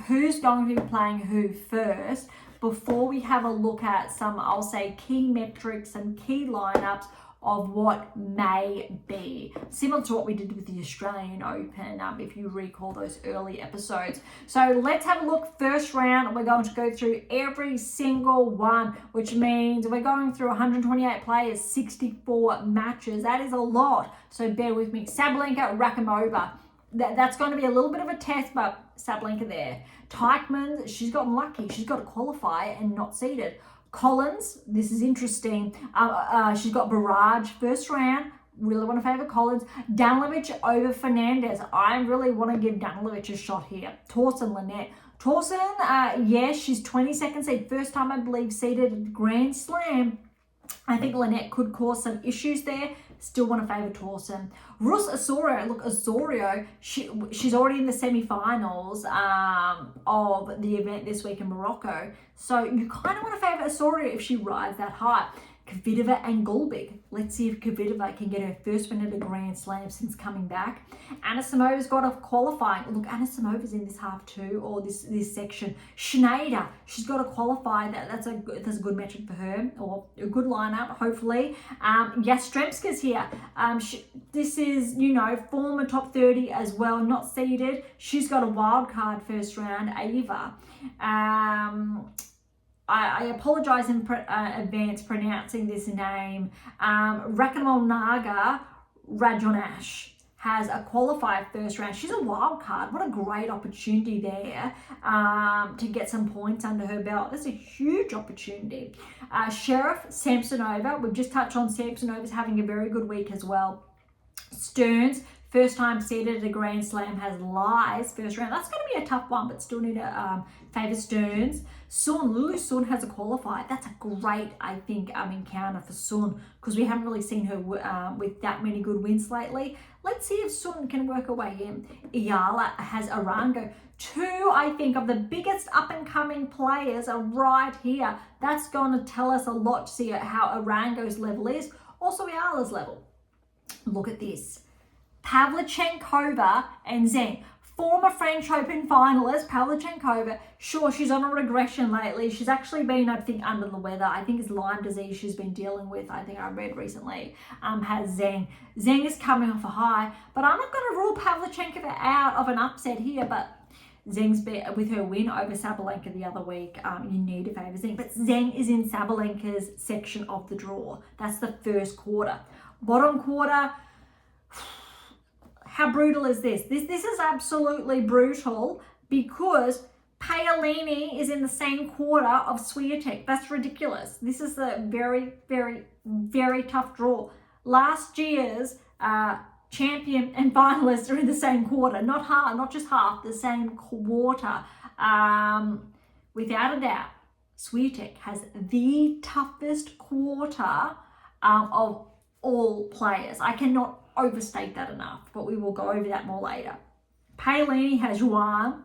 who's going to be playing who first before we have a look at some, I'll say, key metrics and key lineups of what may be. Similar to what we did with the Australian Open, if you recall those early episodes. So let's have a look. First round, we're going to go through every single one, which means we're going through 128 players, 64 matches. That is a lot, so bear with me. Sabalenka, Rakimova. That's going to be a little bit of a test, but Sabalenka there. Teichmann, she's gotten lucky. She's got to qualify and not seeded. Collins, this is interesting. She's got Berge first round. Really want to favour Collins. Danilovic over Fernandez. I really want to give Danilovic a shot here. Torsen, Lynette. Torsen, yes, she's 22nd seed. First time, I believe, seeded at Grand Slam. I think Lynette could cause some issues there. Still want to favour Torsen. Rus Osorio, look, Osorio, she's already in the semi-finals of the event this week in Morocco. So you kind of want to favour Osorio if she rides that high. Kvitova and Gulbig. Let's see if Kvitova can get her first win at a Grand Slam since coming back. Anisimova's got a qualifying. Look, Anisimova's in this half too, or this section. Schneider, she's got to qualify. That's a good metric for her, or a good lineup, hopefully. Yastremska's here. This is, former top 30 as well, not seeded. She's got a wild card first round. Ava. I apologize in advance pronouncing this name. Rakhmonagha Rajonash has a qualified first round. She's a wild card. What a great opportunity there to get some points under her belt. That's a huge opportunity. Sheriff Samsonova. We've just touched on Samsonova's having a very good week as well. Stearns, first time seeded at a Grand Slam, has Lies first round. That's going to be a tough one, but still need to favour Stearns. Lulu Sun has a qualifier. That's a great, I think, encounter for Sun, because we haven't really seen her with that many good wins lately. Let's see if Sun can work her way in. Iyala has Arango. Two, I think, of the biggest up-and-coming players are right here. That's going to tell us a lot to see how Arango's level is. Also Iyala's level. Look at this. Pavlyuchenkova and Zheng. Former French Open finalist, Pavlyuchenkova. Sure, she's on a regression lately. She's actually been, I think, under the weather. I think it's Lyme disease she's been dealing with. I think I read recently. Has Zheng. Zheng is coming off a high, but I'm not going to rule Pavlyuchenkova out of an upset here, but Zheng's with her win over Sabalenka the other week. You need to favour Zheng, but Zheng is in Sabalenka's section of the draw. That's the first quarter. Bottom quarter, how brutal is this? This is absolutely brutal, because Paolini is in the same quarter of Swiatek. That's ridiculous. This is a very, very, very tough draw. Last year's champion and finalists are in the same quarter. Not just half, the same quarter. Without a doubt, Swiatek has the toughest quarter of all players. I cannot overstate that enough, but we will go over that more later. Paolini has Juan.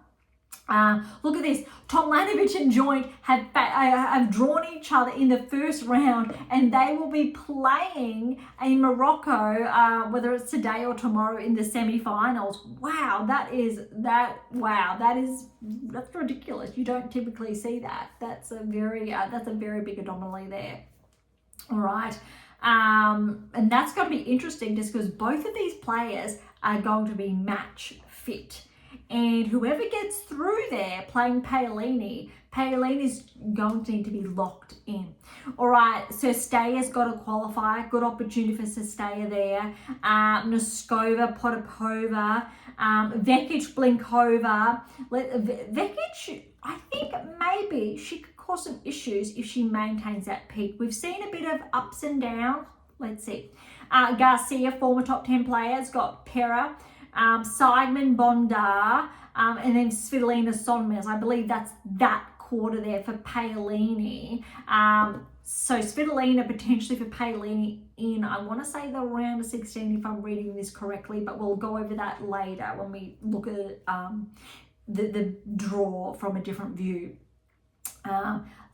Look at this. Tomljanovic and Joint have drawn each other in the first round, and they will be playing in Morocco, whether it's today or tomorrow, in the semi-finals. Wow, that's ridiculous. You don't typically see that. That's a very big anomaly there. All right. And that's going to be interesting, just because both of these players are going to be match fit. And whoever gets through there playing Paolini's going to need to be locked in. All right, so Staya's got to qualify. Good opportunity for Staya there. Noskova, Potapova, Vekic, Blinkova. Vekic, I think maybe she could cause some issues if she maintains that peak. We've seen a bit of ups and downs. Let's see. Garcia, former top 10 players, got Pera, Seidman, Bondar, and then Svitolina Sonmez. I believe that's that quarter there for Paolini. So Svitolina potentially for Palini in, I want to say the round of 16 if I'm reading this correctly, but we'll go over that later when we look at the draw from a different view.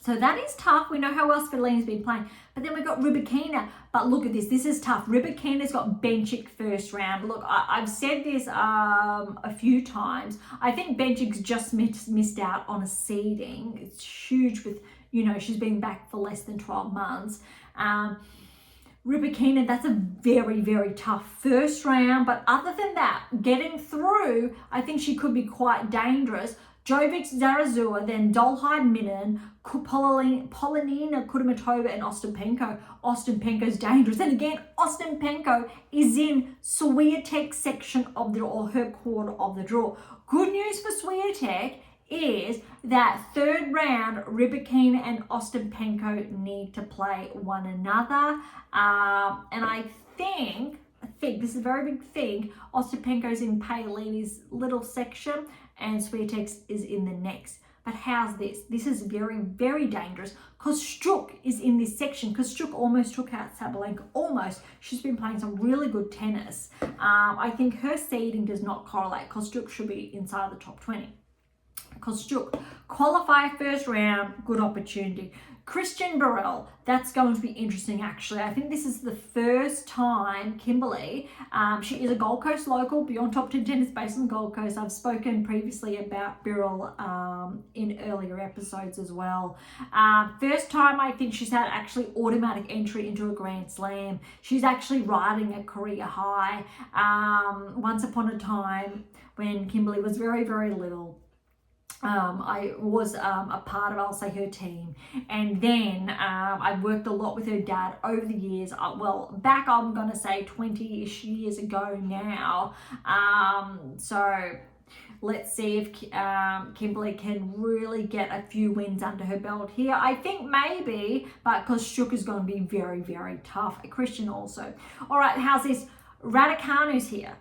So that is tough. We know how well Svitolina's been playing. But then we've got Rybakina. But look at this. This is tough. Rybakina's got Benchik first round. Look, I've said this a few times. I think Benchik's just missed out on a seeding. It's huge with, you know, she's been back for less than 12 months. Rybakina, that's a very, very tough first round. But other than that, getting through, I think she could be quite dangerous. Jovic, Zarazua, then Dolhide, Minen, Polonina, Kudermetova, and Ostapenko. Ostapenko's dangerous. And again, Ostapenko is in Swiatek's section of the draw, or her quarter of the draw. Good news for Swiatek is that third round, Rybakina and Ostapenko need to play one another. And I think this is a very big thing. Ostapenko's in Palini's little section and Swiatek is in the next. But how's this? This is very, very dangerous because Struk is in this section because Struk almost took out Sabalenka. Almost. She's been playing some really good tennis. I think her seeding does not correlate because Struk should be inside the top 20. Because Struk, qualify first round, good opportunity. Christian Burrell, that's going to be interesting actually. I think this is the first time Kimberly, she is a Gold Coast local, beyond top 10 tennis based on Gold Coast. I've spoken previously about Burrell in earlier episodes as well. First time I think she's had actually automatic entry into a Grand Slam. She's actually riding a career high. Once upon a time when Kimberly was very, very little, I was a part of, I'll say, her team. And then I worked a lot with her dad over the years. Back, I'm going to say 20-ish years ago now. So let's see if Kimberly can really get a few wins under her belt here. I think maybe, but because Struk is going to be very, very tough. Christian also. All right, how's this? Raducanu's here.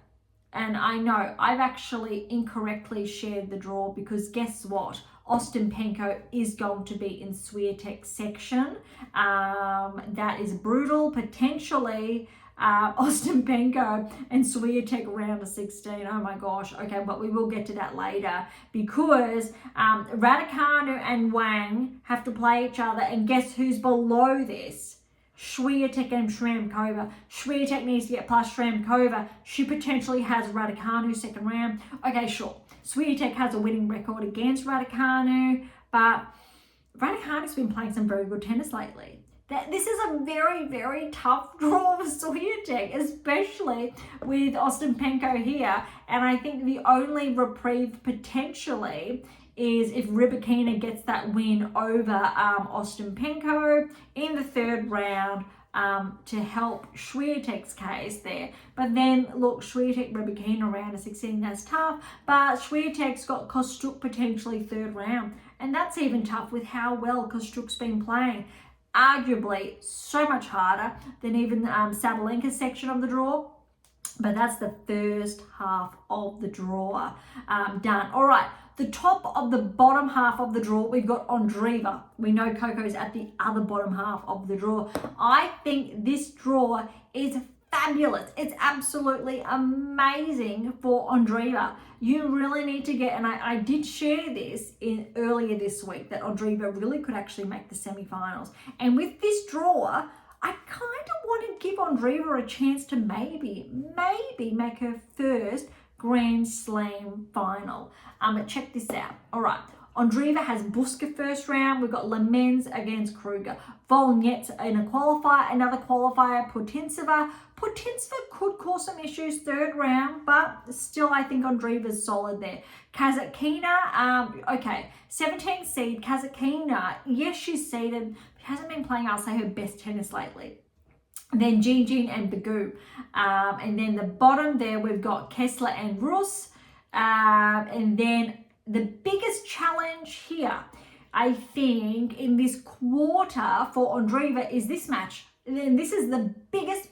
And I know I've actually incorrectly shared the draw because guess what? Ostapenko is going to be in Swiatek's section. That is brutal. Potentially Ostapenko and Swiatek round of 16. Oh my gosh. Okay, but we will get to that later because Raducanu and Wang have to play each other. And guess who's below this? Swiatek and Shramkova. Swiatek needs to get past Shramkova. She potentially has Raducanu second round. Okay, sure. Swiatek has a winning record against Raducanu, but Raducanu's been playing some very good tennis lately. This is a very, very tough draw for Swiatek, especially with Ostapenko here. And I think the only reprieve potentially is if Rybakina gets that win over Ostapenko in the third round to help Swiatek's case there. But then, look, Swiatek, Rybakina round of 16, that's tough. But Swiatek's got Kostruk potentially third round. And that's even tough with how well Kostruk's been playing. Arguably so much harder than even Sabalenka's section of the draw. But that's the first half of the draw done. All right. The top of the bottom half of the draw, we've got Andreeva. We know Coco's at the other bottom half of the draw. I think this draw is fabulous. It's absolutely amazing for Andreeva. You really need to get, and I did share this earlier this week, that Andreeva really could actually make the semifinals. And with this draw, I kind of want to give Andreeva a chance to maybe make her first Grand Slam final. But check this out. All right. Andreeva has Buska first round. We've got Lemens against Kruger. Volnets in a qualifier. Another qualifier, Putintseva. Putintseva could cause some issues third round, but still I think Andreeva's solid there. Kazatkina, okay, 17th seed. Kazatkina, yes, she's seeded, but hasn't been playing, I'll say, her best tennis lately. Then Jean and Bagu. And then the bottom there, we've got Kessler and Rus. And then the biggest challenge here, I think, in this quarter for Andreeva is this match. And then this is the biggest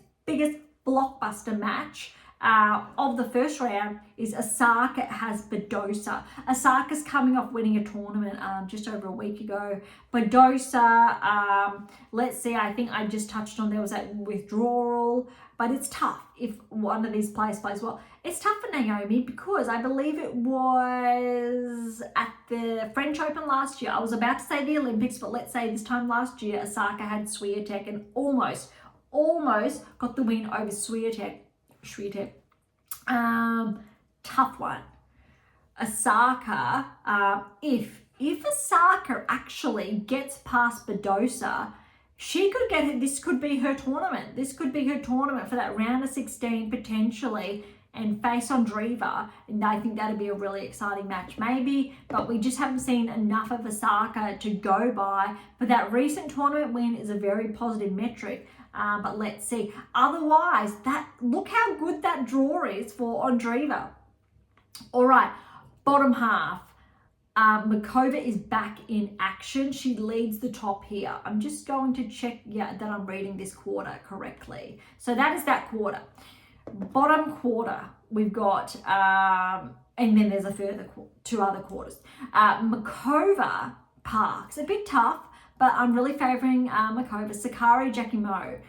blockbuster match of the first round is Osaka has Badosa. Osaka's coming off winning a tournament just over a week ago. Badosa, let's see, I think I just touched on there was that withdrawal, but it's tough if one of these players plays well. It's tough for Naomi because I believe it was at the French Open last year. I was about to say the Olympics, but let's say this time last year, Osaka had Swiatek and almost got the win over Swiatek. Tough one. Osaka, if Osaka actually gets past Badosa, she could get it. This could be her tournament. This could be her tournament for that round of 16 potentially, and face Andreeva. And I think that'd be a really exciting match maybe, but we just haven't seen enough of Osaka to go by. But that recent tournament win is a very positive metric. But let's see. Otherwise, look how good that draw is for Andreeva. All right, bottom half. Makova is back in action. She leads the top here. I'm just going to check that I'm reading this quarter correctly. So that is that quarter. Bottom quarter, we've got, and then there's a further 2 other quarters. Makova Parks, a bit tough, but I'm really favouring Makova. Sakari, Jackie Mo.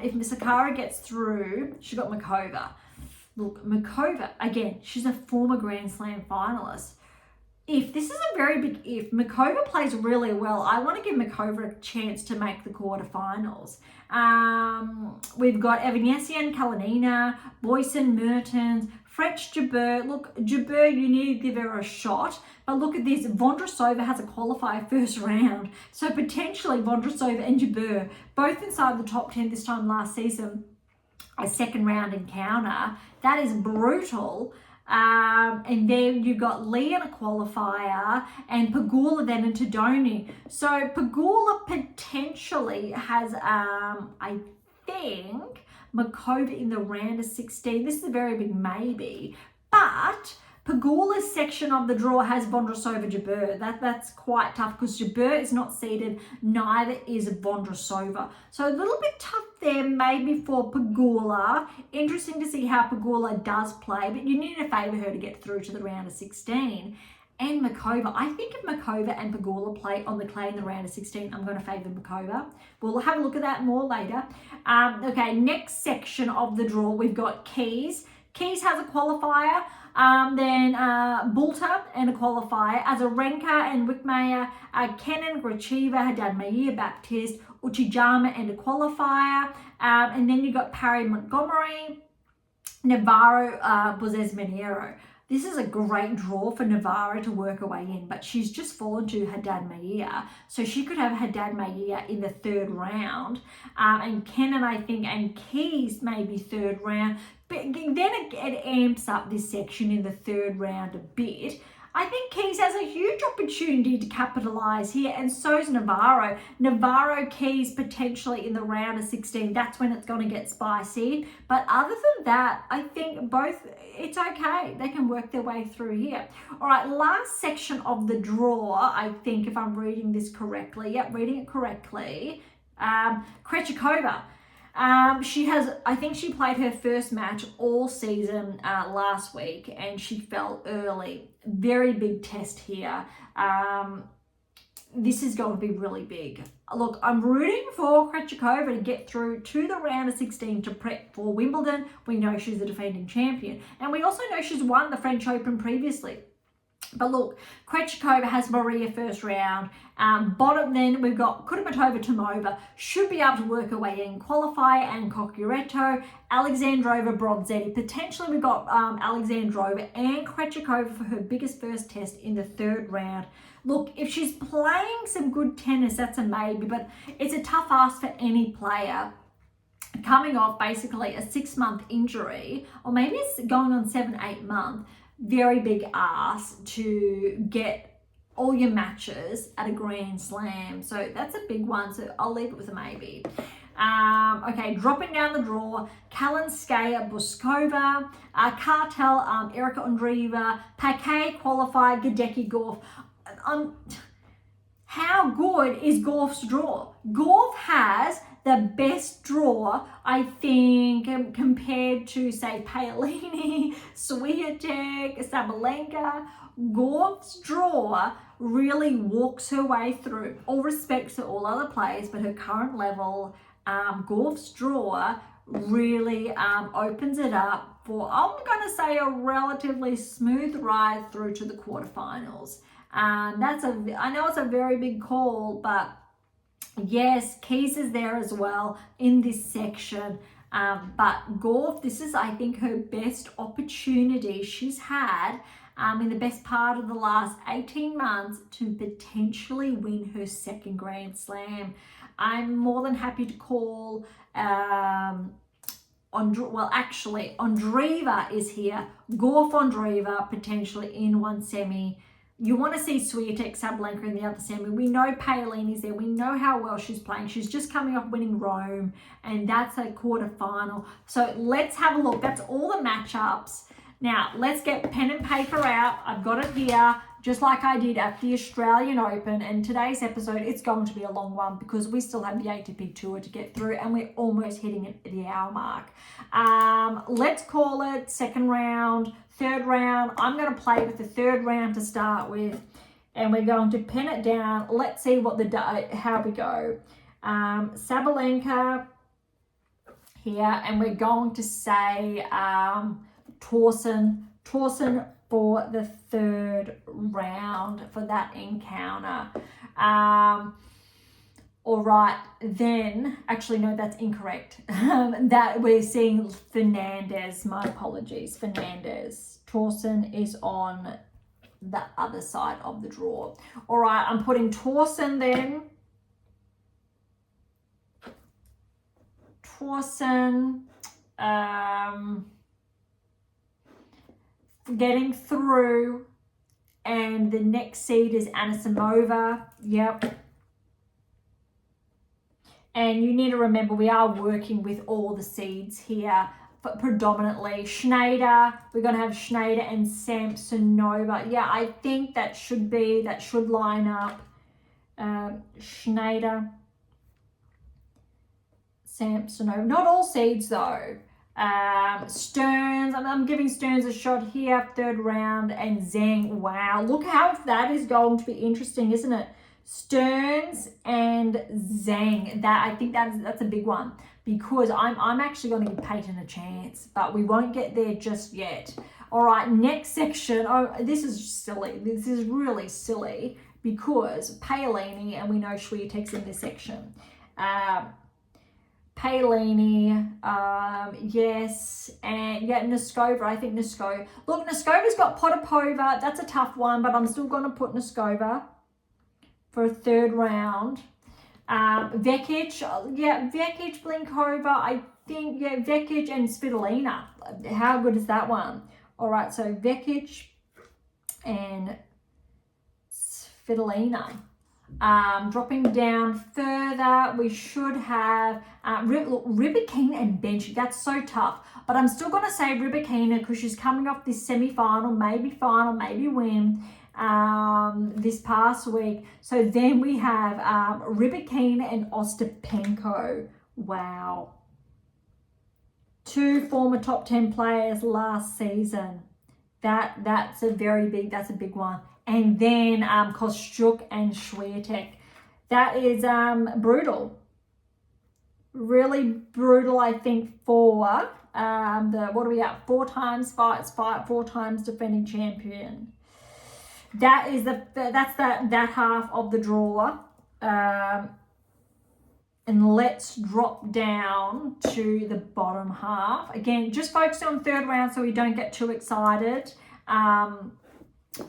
If Sakari gets through, she got Makova. Look, Makova, again, she's a former Grand Slam finalist. This is a very big if. Makova plays really well. I want to give Makova a chance to make the quarterfinals. We've got Evanesian, Kalinina, Boyson, Mertens, French Jabeur. Look, Jabeur, you need to give her a shot. But look at this. Vondrousova has a qualifier first round. So potentially Vondrousova and Jabeur, both inside the top 10 this time last season, a second round encounter. That is brutal. And then you've got Lee in a qualifier and Pegula then into Tadoni. So Pegula potentially has, I think, Makova in the round of 16. This is a very big maybe. But Pegula's section of the draw has Vondrousova Jabeur. That's quite tough because Jabeur is not seeded, neither is Vondrousova. So a little bit tough there maybe for Pegula. Interesting to see how Pegula does play, but you need to favour her to get through to the round of 16. And Makova, I think if Makova and Pegula play on the clay in the round of 16, I'm going to favour Makova. We'll have a look at that more later. Okay, next section of the draw, we've got Keys. Keys has a qualifier. Then Bulta and a qualifier, Azarenka and Wickmayer, Kenin, Gracheva, Haddad Maia, Baptiste, Uchijama and a qualifier. And then you got Parry, Montgomery, Navarro, Bozes Meniero. This is a great draw for Navarro to work her way in, but she's just fallen to Haddad Maia. So she could have Haddad Maia in the 3rd round. And Kenin, I think, and Keys maybe 3rd round. But then it amps up this section in the 3rd round a bit. I think Keys has a huge opportunity to capitalise here, and so's Navarro. Navarro, Keys potentially in the round of 16. That's when it's going to get spicy. But other than that, I think both, it's okay. They can work their way through here. All right, last section of the draw, I think, if I'm reading this correctly. Yep, reading it correctly. Krejcikova. I think she played her first match all season last week, and she fell early. Very big test here. This is going to be really big. Look, I'm rooting for Krejcikova to get through to the round of 16 to prep for Wimbledon. We know she's the defending champion, and we also know she's won the French Open previously. But look, Krejcikova has Maria first round. Bottom then, we've got Kudermetova, Tomova. Should be able to work her way in. Qualifier and Cocchiaretto. Alexandrova, Bronzetti. Potentially we've got Alexandrova and Krejcikova for her biggest first test in the 3rd round. Look, if she's playing some good tennis, that's a maybe. But it's a tough ask for any player coming off basically a 6-month injury. Or maybe it's going on 7-8 months. Very big ask to get all your matches at a Grand Slam. So that's a big one. So I'll leave it with a maybe. Okay, dropping down the draw, Kalinskaya, Boskova, Cartel, Erika Andreeva, Paquet, qualified, Gadecki, Gorf. How good is Gorf's draw? Gorf has the best draw, I think, compared to, say, Paolini, Swiatek, Sabalenka. Gauff's draw really walks her way through. All respects to all other players, but her current level, Gauff's draw really opens it up for, I'm going to say, a relatively smooth ride through to the quarterfinals. I know it's a very big call, but yes, Keys is there as well in this section. But Gauff, this is, I think, her best opportunity she's had in the best part of the last 18 months to potentially win her second Grand Slam. I'm more than happy to call Ondreva is here. Gauff, Ondreva potentially in one semi. You want to see Swiatek, Sabalenka in the other semi. We know Paolini's there. We know how well she's playing. She's just coming off winning Rome, and that's a quarterfinal. So let's have a look. That's all the matchups. Now, let's get pen and paper out. I've got it here, just like I did at the Australian Open. And today's episode, it's going to be a long one because we still have the ATP Tour to get through, and we're almost hitting it at the hour mark. Let's call it second round, third round. I'm going to play with the third round to start with, and we're going to pen it down. Let's see how we go. Sabalenka here, and we're going to say Thorsen for the third round for that encounter. All right, then, actually, no, that's incorrect. That we're seeing Fernandez, my apologies, Fernandez. Thorsen is on the other side of the draw. All right, I'm putting Thorsen then. Thorsen, getting through, and the next seed is Anisimova. Yep. And you need to remember, we are working with all the seeds here, but predominantly Schneider. We're going to have Schneider and Samsonova. Yeah, I think that should line up. Schneider, Samsonova. Not all seeds though. Stearns, I'm giving Stearns a shot here, third round, and Zhang. Wow, look how that is going to be interesting, isn't it? Stearns and Zhang. I think that's a big one, because I'm actually going to give Peyton a chance, but we won't get there just yet. All right, next section. Oh, this is silly. This is really silly because Paolini, and we know Swiatek's in this section. Paolini, yes, and yeah, Noskova. I think Noskova. Look, Noskova's got Potapova. That's a tough one, but I'm still going to put Noskova for a third round. Vekic, Vekic, Blinkova. I think, yeah, Vekic and Svitolina. How good is that one? All right, so Vekic and Svitolina. Dropping down further, we should have Rybakina and Bench. That's so tough, but I'm still going to say Rybakina because she's coming off this semi-final, maybe win this past week. So then we have Rybakina and Ostapenko. Wow. Two former top 10 players last season. That's a big one. And then Kostyuk and Swiatek. That is brutal. Really brutal, I think, for what are we at? 4 times fights, 4 times defending champion. That is that half of the draw. And let's drop down to the bottom half. Again, just focus on third round so we don't get too excited.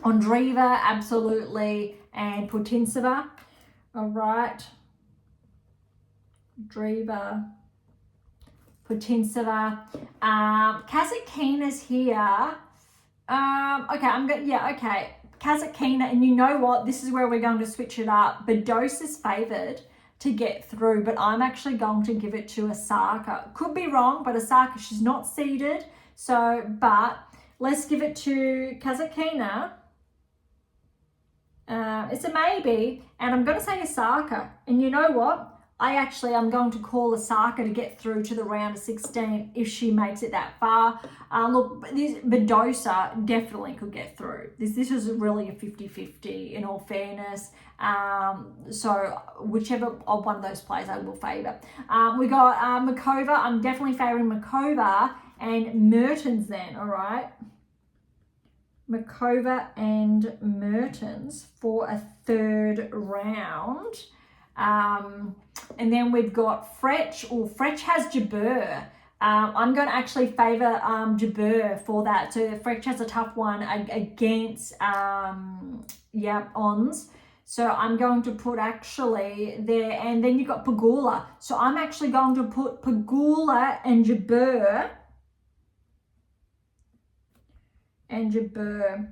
Ondreva, absolutely, and Putintseva. All right. Ondreva, Putintseva. Kasatkina's here. Okay, Kasatkina, and you know what? This is where we're going to switch it up. Bados is favoured to get through, but I'm actually going to give it to Osaka. Could be wrong, but Osaka, she's not seeded. So, but let's give it to Kasatkina. It's a maybe, and I'm going to say Osaka. And you know what? I'm going to call Osaka to get through to the round of 16 if she makes it that far. Look, this Badosa definitely could get through. This is really a 50-50 in all fairness. So whichever of one of those players I will favour. We got Makova. I'm definitely favouring Makova and Mertens then, all right? Makova and Mertens for a third round. And then we've got Frech. Frech has Jabeur. I'm going to actually favour Jabeur for that. So Frech has a tough one against Ons. So I'm going to put actually there, and then you've got Pegula. So I'm actually going to put Pegula and Jabeur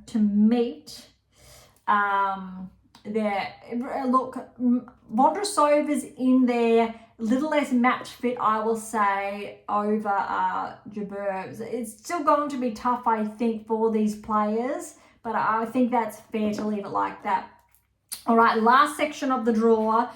to meet there. Look, Vondrasova's in there, a little less match fit, I will say, over Jabeur. It's still going to be tough, I think, for these players, but I think that's fair to leave it like that. All right, last section of the draw.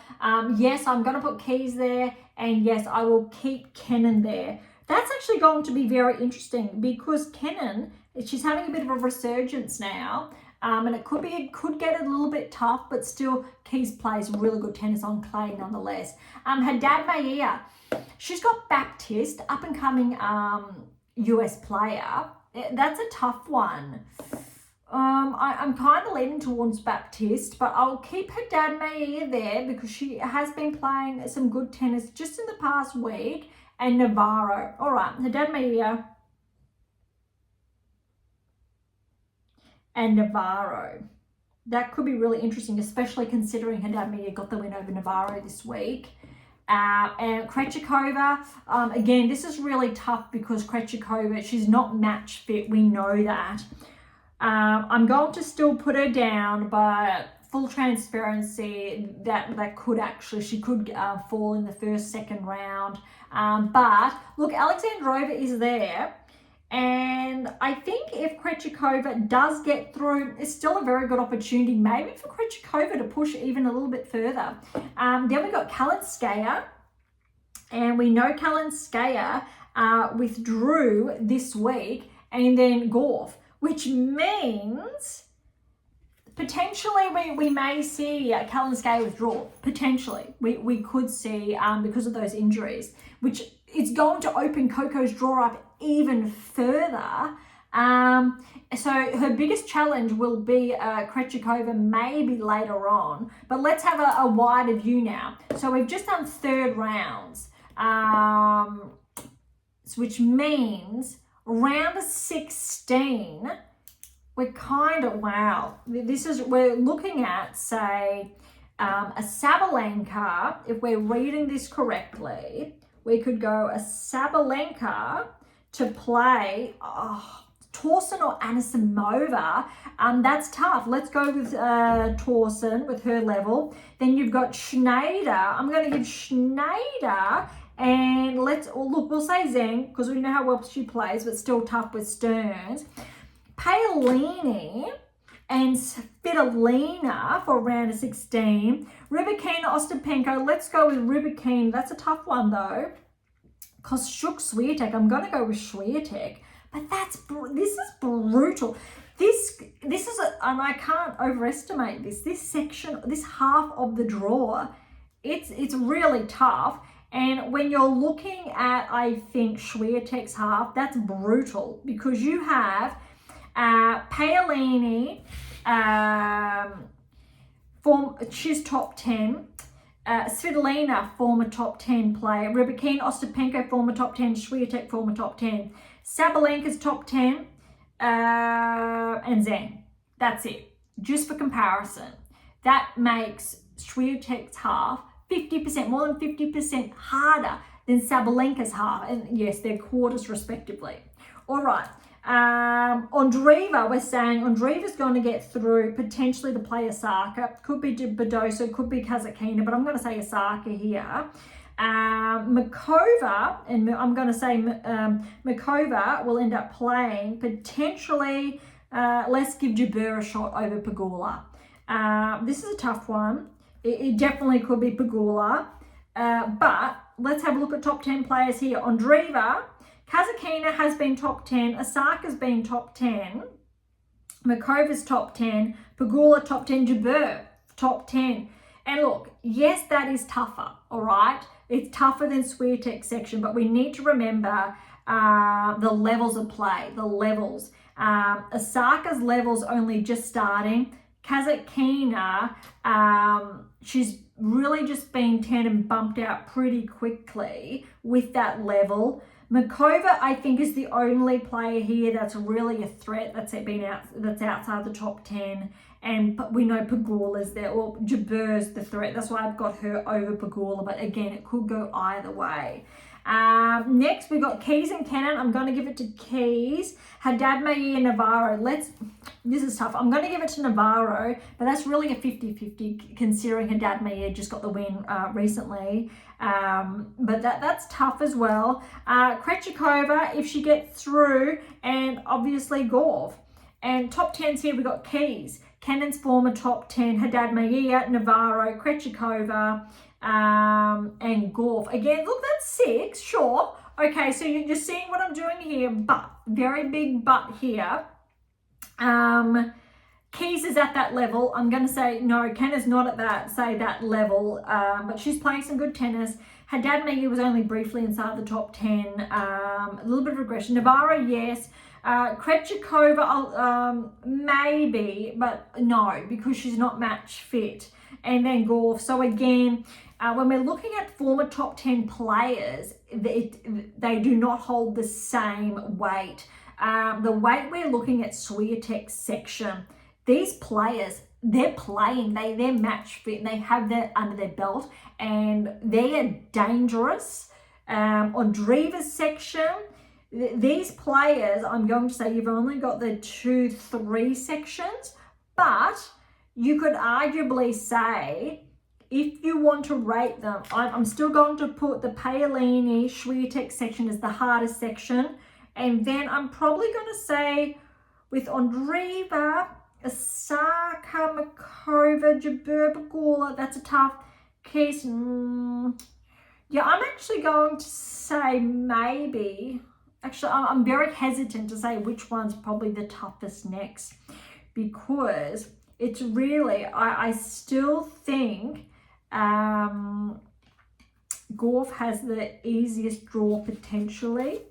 Yes, I'm going to put Keys there, and yes, I will keep Kenin there. That's actually going to be very interesting because Kenin, she's having a bit of a resurgence now. And it could get a little bit tough, but still Keys plays really good tennis on clay nonetheless. Haddad Maia, she's got Baptiste, up and coming US player. That's a tough one. I'm kind of leaning towards Baptiste, but I'll keep Haddad Maia there because she has been playing some good tennis just in the past week. And Navarro. All right, Haddad Maia and Navarro. That could be really interesting, especially considering Haddad Maia got the win over Navarro this week. And Krejcikova, again, this is really tough because Krejcikova, she's not match fit. We know that. I'm going to still put her down, but full transparency, that could actually, she could fall in the first, second round. But look, Alexandrova is there. And I think if Krejcikova does get through, it's still a very good opportunity, maybe for Krejcikova to push even a little bit further. Then we got Kalinskaya, and we know Kalinskaya withdrew this week, and then Gauff, which means potentially we may see Kalinskaya withdraw. Potentially, we could see because of those injuries, which it's going to open Coco's draw up even further. So her biggest challenge will be Krejcikova maybe later on, but let's have a wider view now. So we've just done third rounds, which means round of 16, we're kind of, wow, we're looking at, say, a Sabalenka. If we're reading this correctly, we could go a Sabalenka to play Torsen or Anisimova. That's tough. Let's go with Torsen with her level. Then you've got Schneider. I'm going to give Schneider, and we'll say Zheng because we know how well she plays, but still tough with Stearns. Paolini and Svitolina for round of 16. Rybakina, Ostapenko. Let's go with Rybakina. That's a tough one though. Kostyuk, Swiatek. I'm going to go with Swiatek. But this is brutal. This is, and I can't overestimate this. This section, this half of the draw, it's really tough. And when you're looking at, I think, Swiatek's half, that's brutal because you have Paolini, she's top 10. Svitolina, former top 10 player. Rybakina, Ostapenko, former top 10. Swiatek, former top 10. Sabalenka's top 10. And Zheng. That's it. Just for comparison. That makes Swiatek's half 50%, more than 50% harder than Sabalenka's half. And yes, they're quarters respectively. All right. Ondreva, we're saying Ondreva's going to get through potentially to play Osaka. Could be Badosa, could be Kazatkina, but I'm going to say Osaka here. Makova, and I'm going to say Makova will end up playing potentially, let's give Jabeur a shot over Pegula. This is a tough one. It definitely could be Pegula. But let's have a look at top 10 players here. Andreeva, Kasatkina has been top 10. Osaka's been top 10. Makova's top 10. Pegula top 10. Jabeur top 10. And look, yes, that is tougher, all right? It's tougher than Swiatek's section, but we need to remember the levels of play, the levels. Osaka's levels only just starting. Kasatkina, she's really just been turned and bumped out pretty quickly with that level. Makova, I think, is the only player here that's really a threat that's outside the top 10. But we know Pegula's there, or Jabeur's the threat. That's why I've got her over Pegula. But again, it could go either way. Next, we've got Keys and Cannon. I'm going to give it to Keys. Haddad Mayer, Navarro. This is tough. I'm going to give it to Navarro, but that's really a 50-50 considering Haddad Mayer just got the win recently. But that's tough as well. Krejcikova, if she gets through, and obviously Gauff. And top 10s here, we've got Keys. Cannon's former top 10. Haddad Mayer, Navarro, Krejcikova, and Gauff. Again, look, that's 6, sure. Okay, so you're seeing what I'm doing here, but, very big but here. Keys is at that level. I'm going to say, no, Kenna's not at that level, but she's playing some good tennis. Haddad Mayer was only briefly inside the top 10, a little bit of regression. Navarro, yes. Krejcikova, maybe, but no, because she's not match fit. And then Gauff. So again, when we're looking at former top 10 players, they do not hold the same weight. The weight we're looking at Swiatek's section, these players, they're playing, they're match fit, and they have that under their belt, and they are dangerous. On Drever's section, these players, I'm going to say you've only got the 2-3 sections, but you could arguably say, if you want to rate them, I'm still going to put the Paolini Swiatek section as the hardest section. And then I'm probably going to say with Andreeva, Osaka, Makova, Jabeur, Pegula, that's a tough case. Yeah, I'm actually going to say maybe. Actually, I'm very hesitant to say which one's probably the toughest next, because it's really, I still think Gauff has the easiest draw potentially.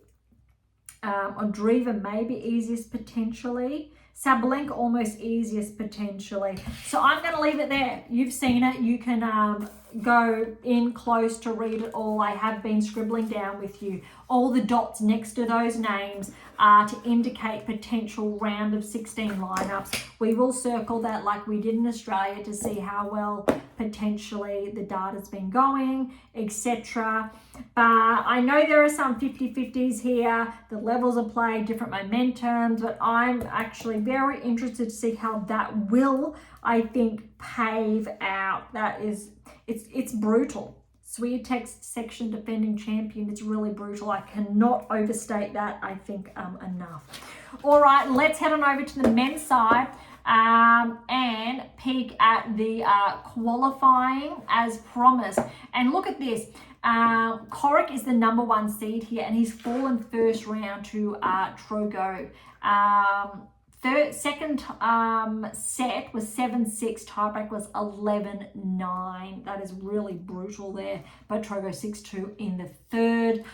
Andreeva maybe easiest potentially. Sabalenka almost easiest potentially. So I'm going to leave it there. You've seen it. You can go in close to read it all. I have been scribbling down with you. All the dots next to those names are to indicate potential round of 16 lineups. We will circle that like we did in Australia to see how well potentially the data's been going, etc. But I know there are some 50-50s here. The levels of play, different momentums, but I'm actually very interested to see how that will, I think, pave out. That is, it's brutal. Swiatek's section defending champion, it's really brutal. I cannot overstate that, I think, enough. All right, let's head on over to the men's side and peek at the qualifying as promised. And look at this. Corrick is the #1 seed here, and he's fallen first round to Trogo. Second set was 7-6, tiebreak was 11-9. That is really brutal there, but Trogo 6-2 in the third.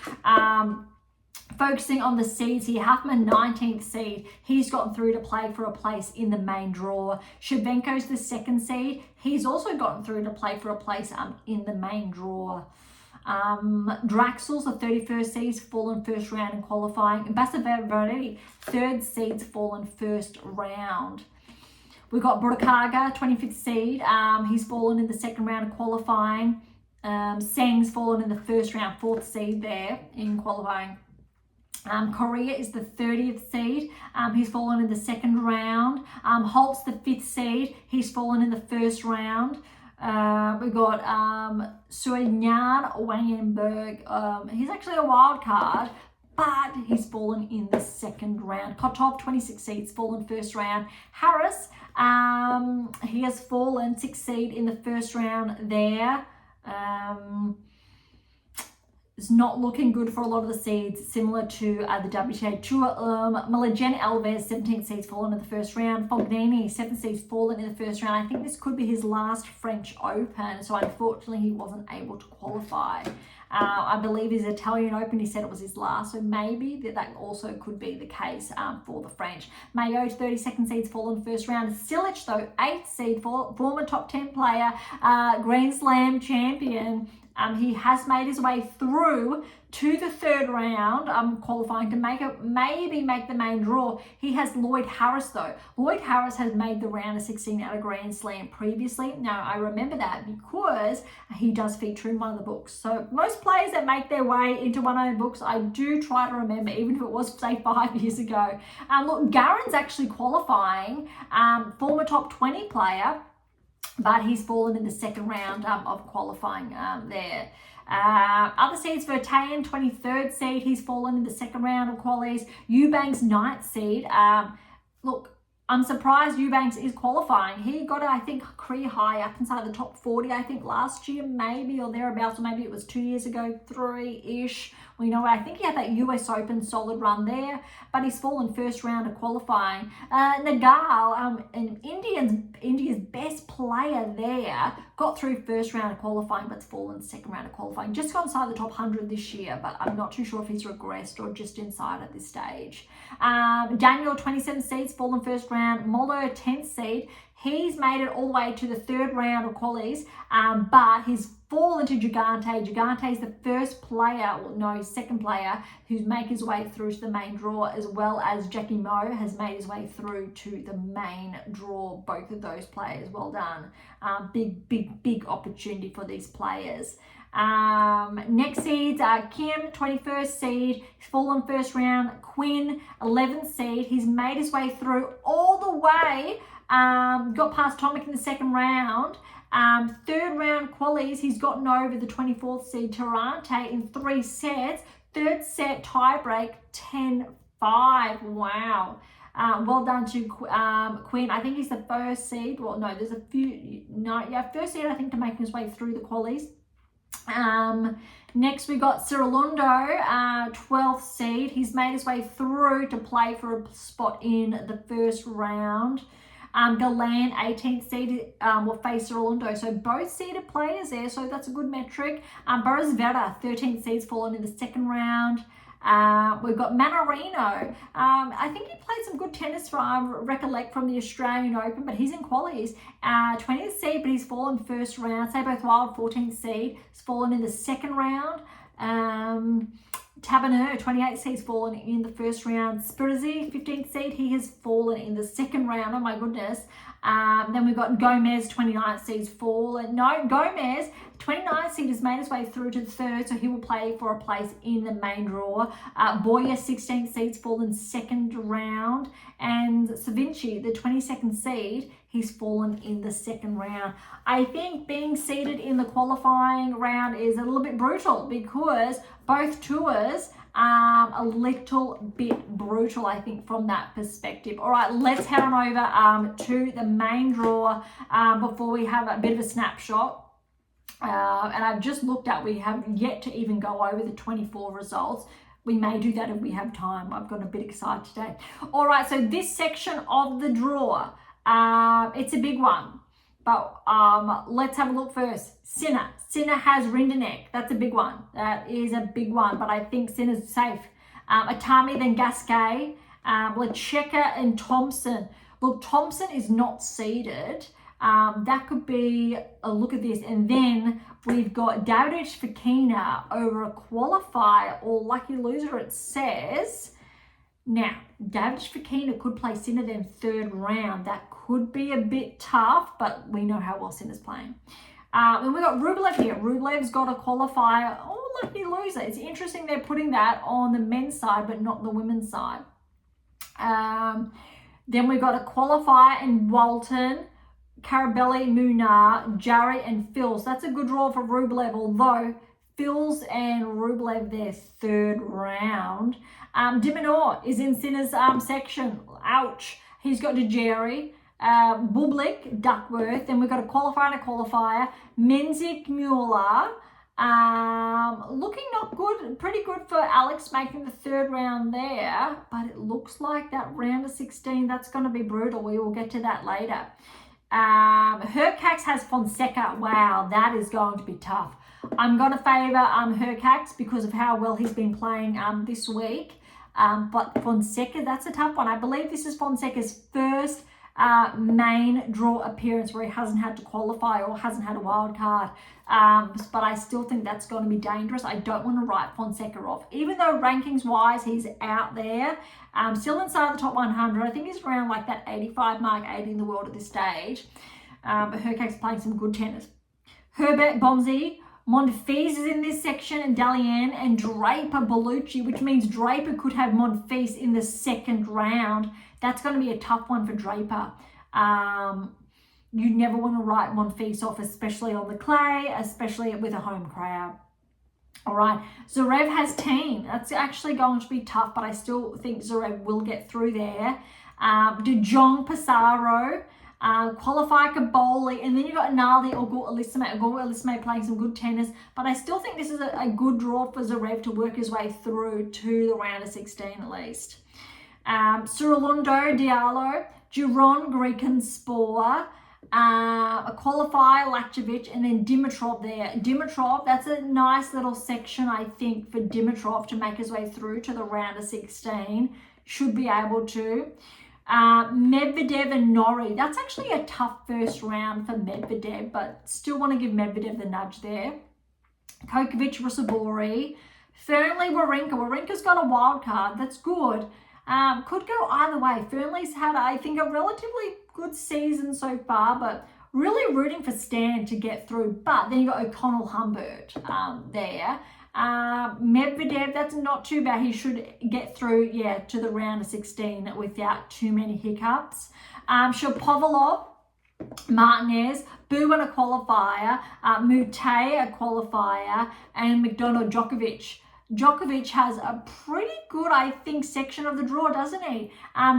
Focusing on the seeds here, Huffman 19th seed. He's gotten through to play for a place in the main draw. Shevchenko's the 2nd seed. He's also gotten through to play for a place in the main draw. Draxel's the 31st seed, fallen first round in qualifying. Basavarari, 3rd seed's fallen first round. We've got Brokaga, 25th seed. He's fallen in the 2nd round of qualifying. Seng's fallen in the 1st round, 4th seed there in qualifying. Korea is the 30th seed. He's fallen in the 2nd round. Holt's the 5th seed. He's fallen in the 1st round. We've got Suenyan Wangenberg. He's actually a wild card, but he's fallen in the 2nd round. Kotov, 26 seeds, fallen 1st round. Harris, he has fallen 6th seed in the 1st round there. It's not looking good for a lot of the seeds, similar to the WTA Tour. Malijen Alves, 17th seeds, fallen in the first round. Fognini, 7th seeds, fallen in the first round. I think this could be his last French Open, so unfortunately he wasn't able to qualify. I believe his Italian Open, he said it was his last, so maybe that also could be the case for the French. Mayo, 32nd seeds, fallen first round. Silic, though, 8th seed, former top 10 player, Grand Slam champion. He has made his way through to the third round, qualifying to maybe make the main draw. He has Lloyd Harris, though. Lloyd Harris has made the round of 16 at a Grand Slam previously. Now, I remember that because he does feature in one of the books. So most players that make their way into one of the books, I do try to remember, even if it was, say, 5 years ago. Look, Garen's actually qualifying, former top 20 player, but he's fallen in the second round of qualifying there. Other seeds, Vertainen, 23rd seed, he's fallen in the second round of qualies. Eubanks, 9th seed. Look, I'm surprised Eubanks is qualifying. He got, I think, career high up inside the top 40, I think, last year, maybe, or thereabouts, or maybe it was 2 years ago, 3-ish. We know, I think he had that US Open solid run there, but he's fallen first round of qualifying. Nagal, India's best player there, got through first round of qualifying, but's fallen second round of qualifying. Just got inside the top 100 this year, but I'm not too sure if he's regressed or just inside at this stage. Daniel, 27 seeds, fallen first round. Moller, 10th seed. He's made it all the way to the third round of qualies, but he's fallen to Gigante. Gigante is the first player, well, no, second player, who's made his way through to the main draw, as well as Jackie Moe has made his way through to the main draw. Both of those players, well done. Big opportunity for these players. Next seeds are Kim, 21st seed, he's fallen first round. Quinn, 11th seed, he's made his way through all the way, got past Tomic in the second round. Third round qualies, he's gotten over the 24th seed Tarante in 3 sets. Third set tiebreak, 10-5. Wow. Well done to Quinn. I think he's the first seed. Well, no, there's a few. No, yeah, first seed, I think, to make his way through the qualies. Next we got Cirilundo, 12th seed. He's made his way through to play for a spot in the first round. Galan, 18th seed, will face Cirilundo. So both seeded players there, so that's a good metric. Boris Vera, 13th seed's fallen in the second round. We've got Manarino. I think he played some good tennis from recollect from the Australian Open, but he's in qualies. 20th seed, but he's fallen first round. Sabo Wild, 14th seed, has fallen in the second round. Taberner, 28th seed, has fallen in the first round. Spirizzi, 15th seed, he has fallen in the second round. Oh my goodness. Then we've got Gomez, 29th seed's fallen. No, Gomez, 29th seed, has made his way through to the third, so he will play for a place in the main draw. Boyer, 16th seed's fallen second round. And Savinci, the 22nd seed, he's fallen in the second round. I think being seeded in the qualifying round is a little bit brutal because both tours a little bit brutal, I think, from that perspective. All right, let's head on over to the main draw before we have a bit of a snapshot. And I've just looked at, we have yet to even go over the 24 results. We may do that if we have time. I've got a bit excited today. All right, so this section of the draw, it's a big one. But let's have a look first. Sinner. Sinner has Rinderknech. That's a big one. That is a big one, but I think Sinner's safe. Atami, then Gasquet. Lecheka and Thompson. Look, Thompson is not seeded. That could be a look at this. And then we've got Davidovich Fokina over a qualifier or lucky loser, it says. Now, Davidovich Fokina could play Sinner then third round. That could be a bit tough, but we know how well Sinner's playing. Then we've got Rublev here. Rublev's got a qualifier. Oh, lucky loser. It's interesting they're putting that on the men's side, but not the women's side. Then we've got a qualifier in Walton, Carabelli, Munar, Jarry, and Fils. That's a good draw for Rublev, although Fils and Rublev their third round. Diminor is in Sinner's section. Ouch. He's got Dejeri, Bublik, Duckworth. Then we've got a qualifier and a qualifier. Menzik, Mueller, Looking not good, pretty good for Alex making the third round there, but it looks like that round of 16, that's going to be brutal. We will get to that later. Hercax has Fonseca. Wow, that is going to be tough. I'm going to favour Hercax because of how well he's been playing this week. But Fonseca, that's a tough one. I believe this is Fonseca's first main draw appearance where he hasn't had to qualify or hasn't had a wild card. But I still think that's going to be dangerous. I don't want to write Fonseca off. Even though rankings wise he's out there, still inside the top 100. I think he's around like that 85 mark, 80 in the world at this stage. But Hercax playing some good tennis. Herbert Bonzi, Monfils is in this section, and Dalian and Draper Bellucci, which means Draper could have Monfils in the second round. That's going to be a tough one for Draper. You never want to write Monfils off, especially on the clay, especially with a home crowd. All right, Zverev has Teen. That's actually going to be tough, but I still think Zverev will get through there. De Jong, Passaro, qualifier Kaboli, and then you've got Naldi or Alisme playing some good tennis, but I still think this is a good draw for Zverev to work his way through to the round of 16 at least. Surilundo, Diallo, Giron, Greeken, Spore, a qualifier, Lakjovic, and then Dimitrov there. Dimitrov, that's a nice little section, I think, for Dimitrov to make his way through to the round of 16. Should be able to. Medvedev and Norrie. That's actually a tough first round for Medvedev, but still want to give Medvedev the nudge there. Kokovic, Rusabori. Fernley, Wawrinka. Wawrinka's got a wild card. That's good. Could go either way. Fernley's had, I think, a relatively good season so far, but really rooting for Stan to get through. But then you got O'Connell, Humbert there. Medvedev, that's not too bad. He should get through, to the round of 16 without too many hiccups. Shapovalov, Martinez, Bowen a qualifier, Mute a qualifier, and McDonald, Djokovic. Djokovic has a pretty good, I think, section of the draw, doesn't he?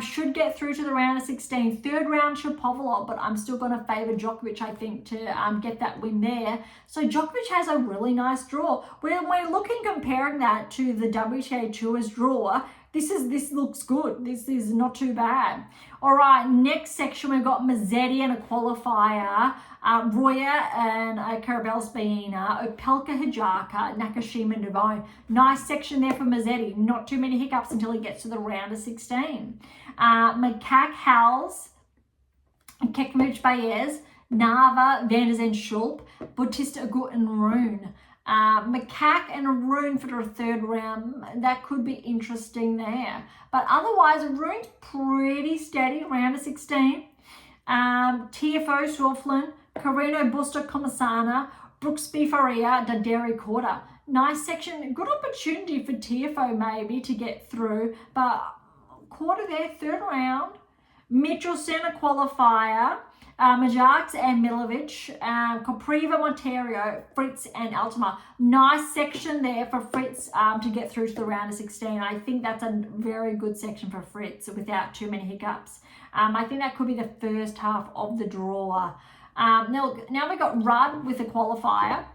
Should get through to the round of 16. Third round, Shapovalov, but I'm still going to favour Djokovic, I think, to get that win there. So Djokovic has a really nice draw. When we're comparing that to the WTA Tour's draw, this looks good. This is not too bad. All right, next section, we've got Mazzetti and a qualifier, Roya and Karabel Spina, Opelka Hijaka, Nakashima and Devine. Nice section there for Mazzetti. Not too many hiccups until he gets to the round of 16. Makak Hals, Kekmich Baez, Nava, Van der Zen Schulp, Bautista Agut and Rune. Makak and Rune for the third round, that could be interesting there. But otherwise, Rune's pretty steady, round of 16. TFO, Swaflin, Carino Busta Comasana, Brooksby Faria, Daderi Quarter. Nice section, good opportunity for TFO maybe to get through, but Quarter there, third round. Mitchelson, a qualifier. Majax and Milovic, Kopriva, Monterio, Fritz and Altima. Nice section there for Fritz to get through to the round of 16. I think that's a very good section for Fritz without too many hiccups. I think that could be the first half of the draw. Now we've got Rudd with a qualifier.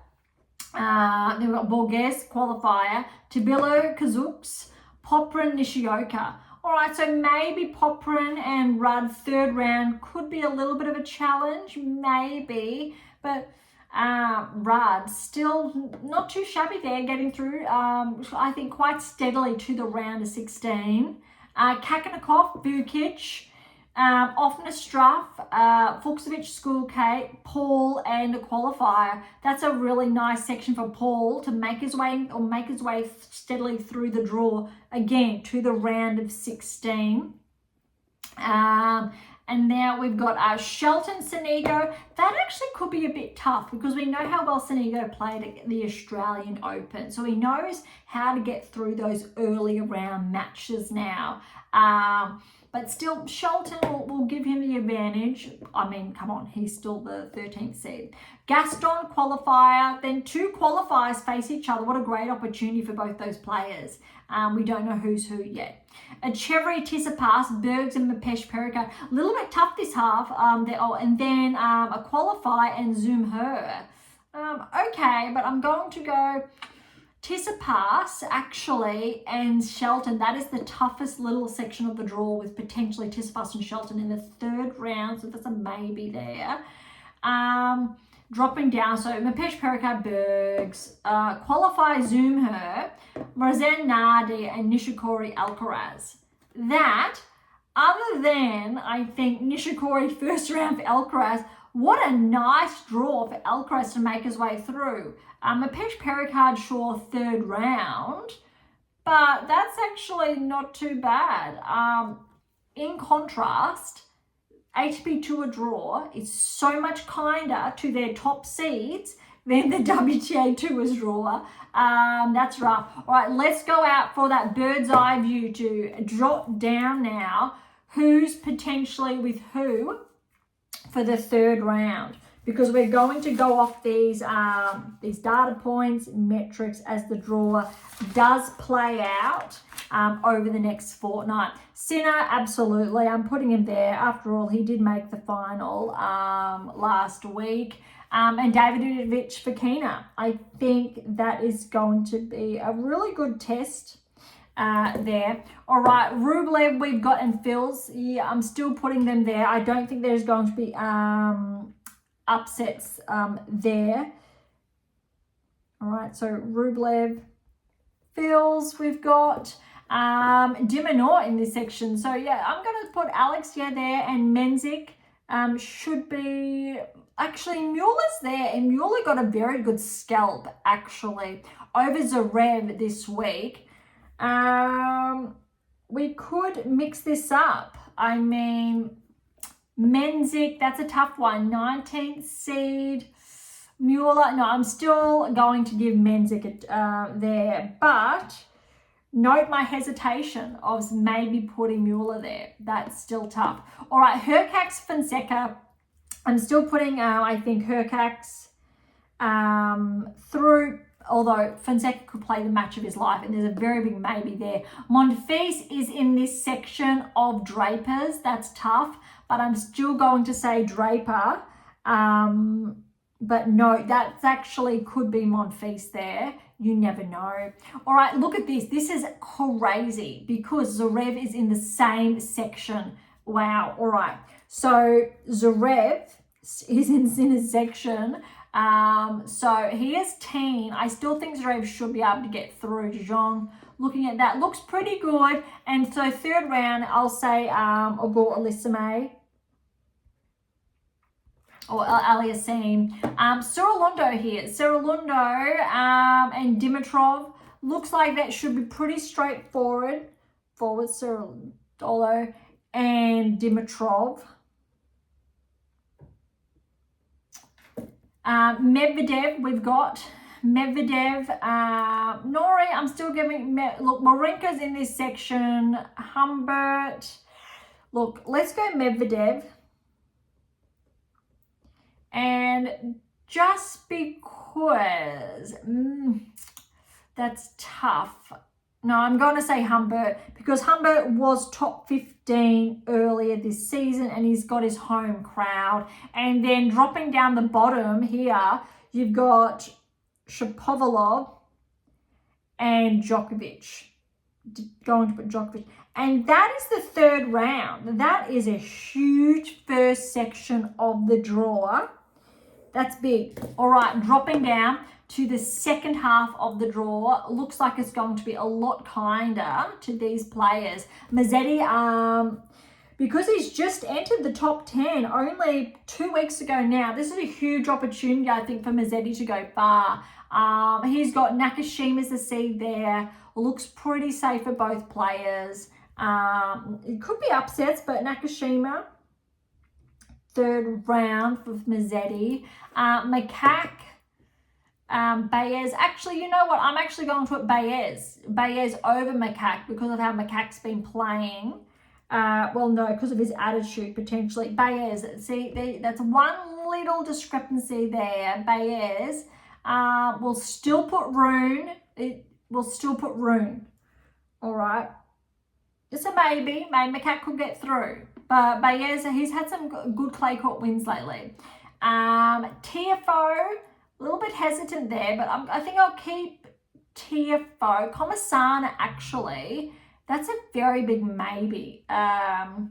Then we've got Borges qualifier, Tabilo, Kazuks, Poprin, Nishioka. All right, so maybe Poprin and Rudd third round could be a little bit of a challenge, maybe, but Rudd still not too shabby there, getting through, I think, quite steadily to the round of 16. Kakanakov, Vukic, Offner Struff, Fuchsovic, Schoolcake, Paul, and a qualifier. That's a really nice section for Paul to make his way steadily through the draw again to the round of 16. And now we've got Shelton Sonego. That actually could be a bit tough because we know how well Sonego played at the Australian Open. So he knows how to get through those early round matches now. But still, Shelton will give him the advantage. I mean, come on, he's still the 13th seed. Gaston qualifier, then two qualifiers face each other. What a great opportunity for both those players. We don't know who's who yet. A Chevrolet Tsitsipas, Bergs and Mapesh Perika. A little bit tough this half. And then a qualifier and Zoom Her. Okay, but I'm going to go Tsitsipas actually and Shelton. That is the toughest little section of the draw with potentially Tsitsipas and Shelton in the third round, so that's a maybe there. Dropping down, so Mapesh Perikard, Bergs, qualify Zumher, Mazen Nardi and Nishikori Alcaraz. That, other than, I think, Nishikori first round for Alcaraz, what a nice draw for Alcaraz to make his way through. Mapesh Perikard, sure, third round, but that's actually not too bad. In contrast, ATP Tour draw is so much kinder to their top seeds than the WTA Tours draw. That's rough. All right, let's go out for that bird's eye view to drop down now. Who's potentially with who for the third round? Because we're going to go off these data points, metrics as the draw does play out over the next fortnight. Sinner, absolutely. I'm putting him there. After all, he did make the final last week. And Davidovich Fokina. I think that is going to be a really good test there. All right, Rublev we've got and Fils. Yeah, I'm still putting them there. I don't think there's going to be upsets there. All right, so Rublev, Fils we've got. Dimonor in this section. So yeah, I'm going to put Alex there and Menzik should be... Actually, Mueller's there, and Mueller got a very good scalp, actually, over Zverev this week. We could mix this up. I mean, Menzik, that's a tough one. 19th seed. Mueller, no, I'm still going to give Menzik there, but note my hesitation of maybe putting Mueller there. That's still tough. All right, Hurkacz, Fonseca. I'm still putting, I think, Hurkacz through, although Fonseca could play the match of his life, and there's a very big maybe there. Monfils is in this section of Drapers. That's tough, but I'm still going to say Draper. But no, that actually could be Monfils there. You never know. All right, look at this. This is crazy because Zverev is in the same section. Wow. All right. So Zverev is in Sinner's section. So he is 10. I still think Zverev should be able to get through. Dijon, looking at that, looks pretty good. And so third round, I'll say Ogor Elisame or Aliassime. Seralundo here. Seralundo and Dimitrov. Looks like that should be pretty straightforward. Forward Seralundo and Dimitrov. Medvedev, we've got Medvedev. Nori, I'm still giving, look, Marinka's in this section. Humbert. Look, let's go Medvedev. And just because that's tough. No, I'm going to say Humbert because Humbert was top 15 earlier this season and he's got his home crowd. And then dropping down the bottom here, you've got Shapovalov and Djokovic. Going to put Djokovic. And that is the third round. That is a huge first section of the draw. That's big. All right, dropping down to the second half of the draw. Looks like it's going to be a lot kinder to these players. Mazzetti, because he's just entered the top 10 only 2 weeks ago now, this is a huge opportunity, I think, for Mazzetti to go far. He's got Nakashima as the seed there. Looks pretty safe for both players. It could be upsets, but Nakashima, third round for Mazzetti. Macaque, Baez. Actually, you know what? I'm actually going to put Baez over Macaque because of how Macaque's been playing. Well, no, because of his attitude, potentially. Baez, see, that's one little discrepancy there. Baez will still put Rune. It will still put Rune. All right. It's a maybe. Maybe Macaque could get through. But Baez, he's had some good clay court wins lately. TFO, A little bit hesitant there, but I think I'll keep Tiafoe. Comasana, actually, that's a very big maybe. No,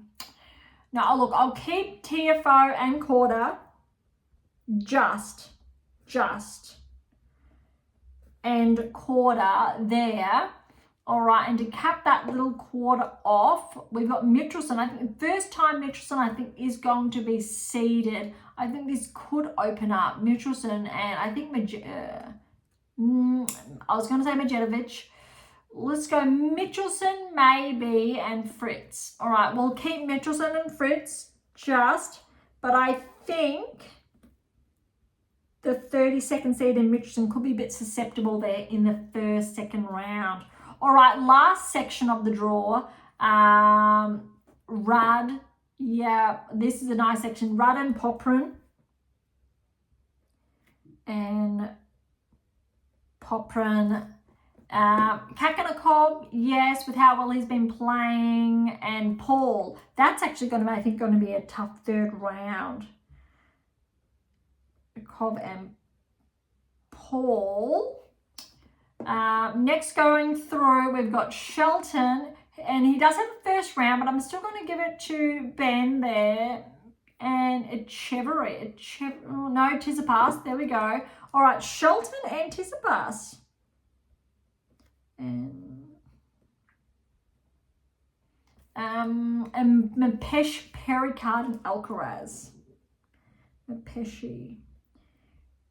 look, I'll keep Tiafoe and Korda just, and Korda there. All right, and to cap that little Korda off, we've got Mitchelson. I think the first time Mitchelson, I think, is going to be seeded. I think this could open up Mitchelson, and I think I was going to say Majetovic. Let's go Mitchelson, maybe, and Fritz. All right, we'll keep Mitchelson and Fritz but I think the 32nd seed in Mitchelson could be a bit susceptible there in the first, second round. All right, last section of the draw. Rudd. Yeah, this is a nice section. Rudd and Poprin. And Poprin. Kakanakov, yes, with how well he's been playing. And Paul. That's actually going to be, I think, going to be a tough third round. Kov and Paul. Next going through, we've got Shelton, and he does have a first round, but I'm still going to give it to Ben there. And Echeverry. No, Tsitsipas. There we go. All right, Shelton and Tsitsipas. And Mapesh, Pericard, and Alcaraz. Mapeshi,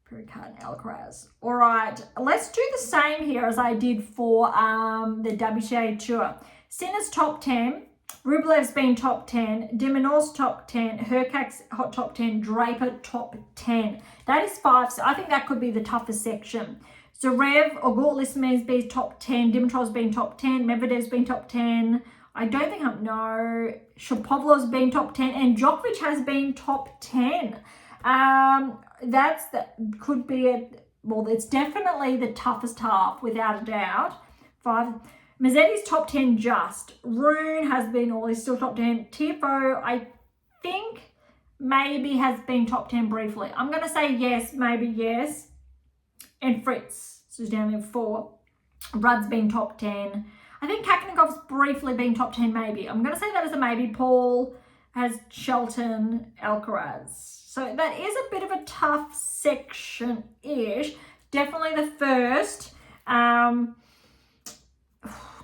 Pericard, and Alcaraz. All right, let's do the same here as I did for the WTA Tour. Sinner's top 10. Rublev's been top 10, Dimanor's top 10, Hurkacz's hot top 10, Draper top 10. That is 5. So I think that could be the toughest section. Zverev or Gortlisman's been top 10, Dimitrov's been top 10, Medvedev's been top 10. I don't think Shapovalov's been top 10, and Djokovic has been top 10. Could be it's definitely the toughest half without a doubt. 5. Mazzetti's top 10 just. Rune has been, he's still top 10. Tiafoe, I think, maybe has been top 10 briefly. I'm going to say yes, maybe yes. And Fritz, so he's down there 4. Rudd's been top 10. I think Kakanakov's briefly been top 10, maybe. I'm going to say that as a maybe. Paul has Shelton, Alcaraz. So that is a bit of a tough section-ish. Definitely the first.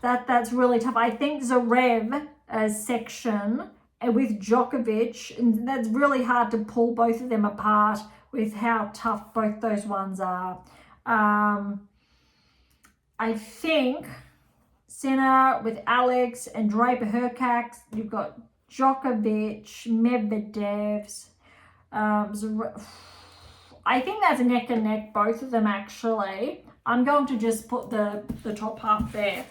That's really tough. I think Zverev section with Djokovic, and that's really hard to pull both of them apart with how tough both those ones are. I think Sinner with Alex and Draper Hurkacz. You've got Djokovic, Medvedev's. I think that's neck and neck, both of them actually. I'm going to just put the top half there.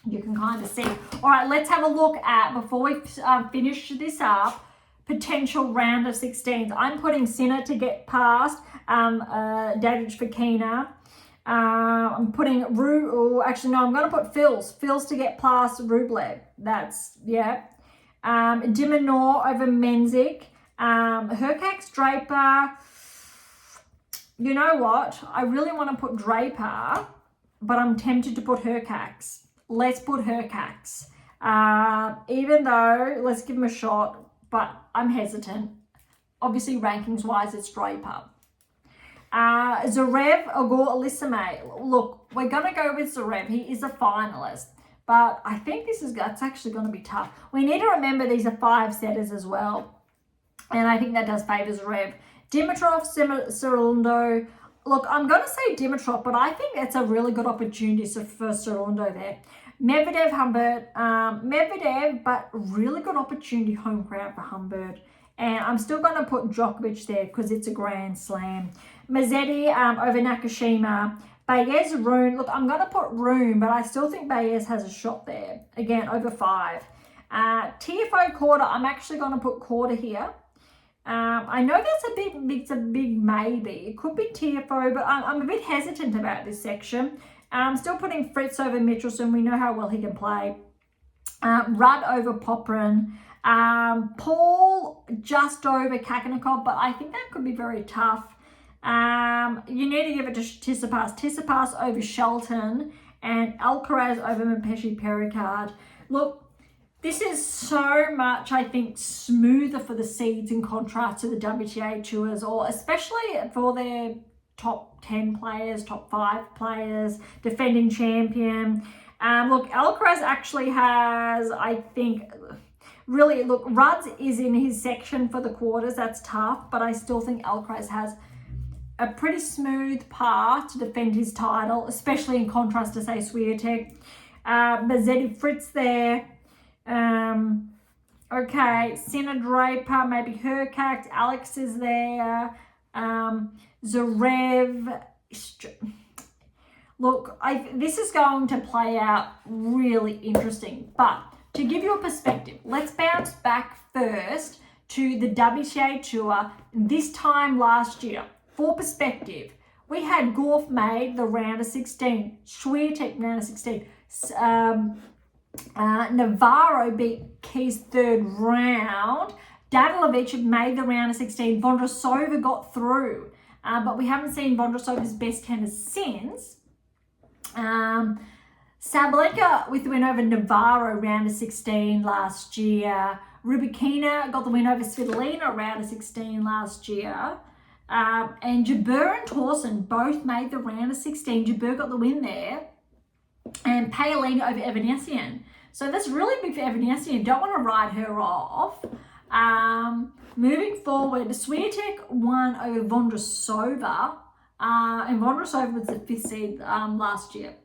You can kind of see. All right, let's have a look at, before we finish this up, potential round of 16s. I'm putting Sinner to get past David Fokina. I'm putting I'm going to put Fils to get past Rublev. That's, yeah. Dimonor over Menzik. Hurkacz, Draper. You know what? I really want to put Draper, but I'm tempted to put Hurkacz. Let's put Hurkacz. Even though, let's give him a shot, but I'm hesitant. Obviously, rankings-wise, it's Draper. Zverev, Ogor, Elisame. Look, we're going to go with Zverev. He is a finalist. But I think that's actually going to be tough. We need to remember these are 5-setters as well. And I think that does favour Zverev. Dimitrov, Cerundo. Look, I'm going to say Dimitrov, but I think it's a really good opportunity for Cerundo there. Medvedev, Humbert. Medvedev, but really good opportunity home crowd for Humbert. And I'm still going to put Djokovic there because it's a grand slam. Mazzetti over Nakashima. Baez, Rune. Look, I'm going to put Rune, but I still think Baez has a shot there. Again, over 5. Tiafoe, Korda. I'm actually going to put Korda here. I know that's it's a big maybe. It could be Tiafoe, but I'm a bit hesitant about this section. I'm still putting Fritz over Michelson. We know how well he can play. Rudd over Poprin. Paul just over Kakanakov, but I think that could be very tough. You need to give it to Tsitsipas. Tsitsipas over Shelton and Alcaraz over Mpeshi Pericard. Look, this is so much, I think, smoother for the seeds in contrast to the WTA tours, or especially for their top 10 players, top 5 players, defending champion. Look, Alcaraz actually has, I think, really, look, Rudd's is in his section for the quarters. That's tough, but I still think Alcaraz has a pretty smooth path to defend his title, especially in contrast to, say, Swiatek. Mazzetti Fritz there. Okay, Sinner Draper, maybe Hurkacz, Alex is there. Zverev. Look, this is going to play out really interesting. But to give you a perspective, let's bounce back first to the WTA Tour this time last year. For perspective, we had Gauff made the round of 16, Swiatek round of 16, Navarro beat Keys third round, Dadalovic made the round of 16, Vondrousova got through, but we haven't seen Vondrousova's best tennis since. Sabalenka with the win over Navarro round of 16 last year. Rybakina got the win over Svitolina round of 16 last year. And Jabeur and Towson both made the round of 16. Jabeur got the win there. And Paolini over Evanesian. So that's really big for Evanesian. Don't want to ride her off. Moving forward, Swiatek won over Vondrousova. And Vondrousova was the 5th seed last year.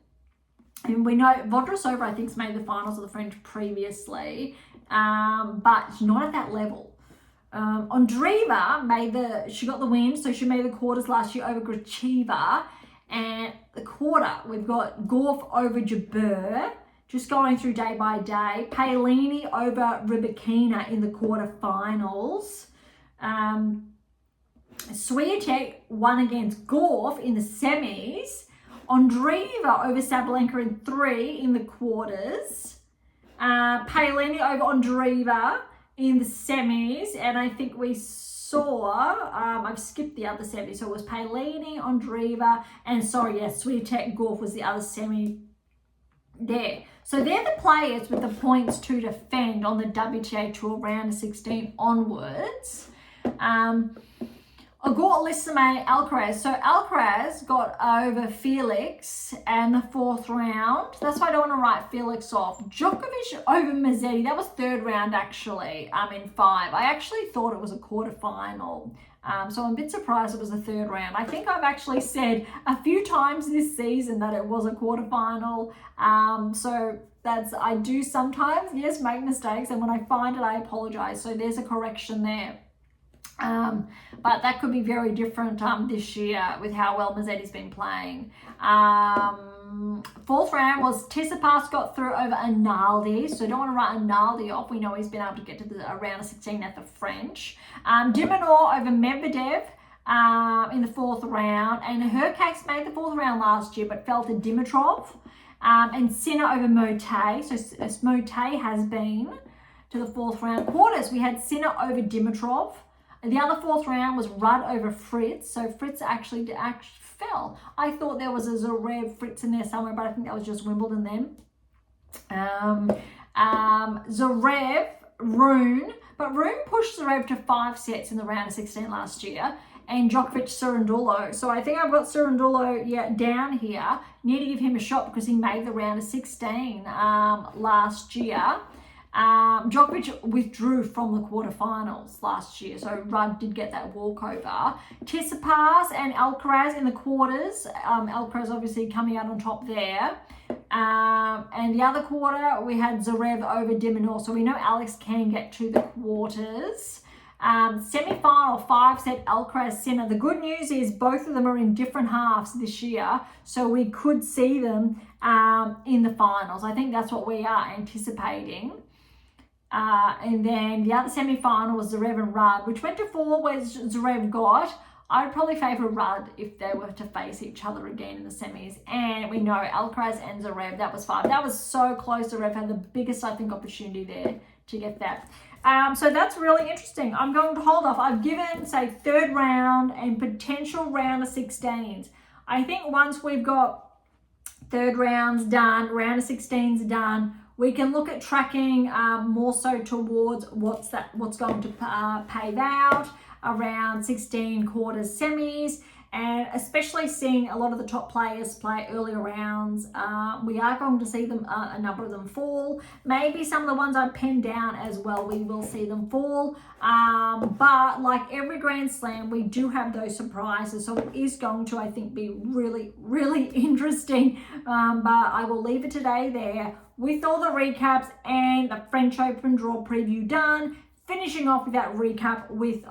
And we know Vondrousova, I think, has made the finals of the French previously, but not at that level. Andreeva she got the win, so she made the quarters last year over Gracheva. And the quarter, we've got Gauff over Jabeur, just going through day by day. Paolini over Rybakina in the quarterfinals. Swiatek won against Gauff in the semis. Andreeva over Sabalenka in 3 in the quarters. Paolini over Andreeva in the semis. And I think we saw, I've skipped the other semi. So it was Paolini, Andreeva, and Swiatek Gauff was the other semi there. So they're the players with the points to defend on the WTA Tour round of 16 onwards. Auger-Aliassime Alcaraz. So Alcaraz got over Felix and the 4th round. That's why I don't want to write Felix off. Djokovic over Mazzetti. That was 3rd round actually, in 5. I actually thought it was a quarterfinal. So I'm a bit surprised it was a 3rd round. I think I've actually said a few times this season that it was a quarterfinal. So I do sometimes, yes, make mistakes. And when I find it, I apologize. So there's a correction there. But that could be very different this year with how well Mazzetti's been playing. 4th round was Tsitsipas got through over Analdi, so don't want to write Analdi off. We know he's been able to get to the round of 16 at the French. Dimonor over Medvedev in the 4th round, and Hurkacz made the 4th round last year but fell to Dimitrov. And Sinner over Motet, so Motet has been to the 4th round. Quarters, we had Sinner over Dimitrov. And the other 4th round was Rudd over Fritz. So Fritz actually fell. I thought there was a Zverev Fritz in there somewhere, but I think that was just Wimbledon then. Zverev, Rune. But Rune pushed Zverev to 5 sets in the round of 16 last year. And Djokovic, Cerundolo. So I think I've got Cerundolo down here. Need to give him a shot because he made the round of 16 last year. Djokovic withdrew from the quarterfinals last year, so Rudd did get that walkover. Tsitsipas and Alcaraz in the quarters. Alcaraz obviously coming out on top there. And the other quarter, we had Zverev over Dimonor, so we know Alex can get to the quarters. Semi-final 5-set Alcaraz Sinner. The good news is both of them are in different halves this year, so we could see them in the finals. I think that's what we are anticipating. And then the other semi-final was Zverev and Rudd, which went to 4, where Zverev got. I'd probably favour Rudd if they were to face each other again in the semis. And we know Alcaraz and Zverev, that was 5. That was so close. Zverev had the biggest, I think, opportunity there to get that. So that's really interesting. I'm going to hold off. I've given, say, third round and potential round of 16s. I think once we've got third rounds done, round of 16s done, we can look at tracking more so towards what's going to pave out around 16 quarters, semis, and especially seeing a lot of the top players play earlier rounds. We are going to see them, a number of them fall. Maybe some of the ones I penned down as well, we will see them fall. But like every Grand Slam, we do have those surprises. So it is going to, I think, be really, really interesting. But I will leave it today there with all the recaps and the French Open draw preview done. Finishing off with that recap with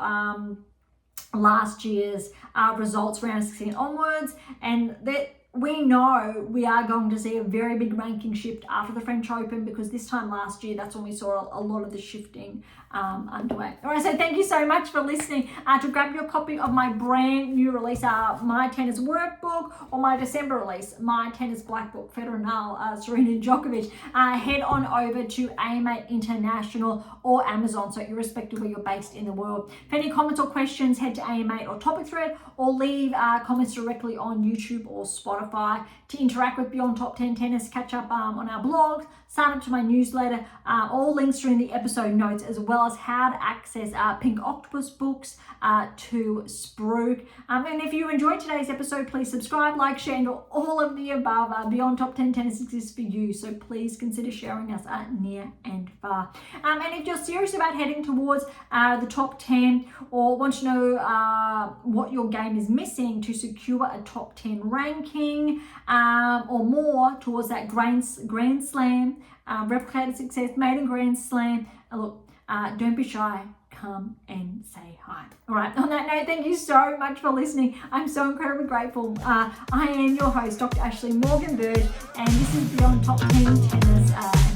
last year's results round 16 onwards, and that we know we are going to see a very big ranking shift after the French Open, because this time last year, that's when we saw a lot of the shifting underway. All right, so thank you so much for listening. To grab your copy of my brand new release, My Tennis Workbook, or my December release, My Tennis Black Book, Federer, Nadal, Serena Djokovic, head on over to AM8 International or Amazon, so irrespective of where you're based in the world. For any comments or questions, head to AM8 or topic thread, or leave comments directly on YouTube or Spotify. To interact with Beyond Top 10 Tennis, catch up on our blog, sign up to my newsletter. All links are in the episode notes, as well as how to access Pink Octopus books to Spruik. And if you enjoyed today's episode, please subscribe, like, share, and all of the above. Beyond Top 10 Tennis exists for you, so please consider sharing us near and far. And if you're serious about heading towards the top 10, or want to know what your game is missing to secure a top 10 ranking, or more towards that Grand Slam, replicated success, maiden Grand Slam, look, don't be shy. Come and say hi. All right, on that note, thank you so much for listening. I'm so incredibly grateful. I am your host, Dr. Ashley Morgan Berge, and this is Beyond Top 10 Tennis.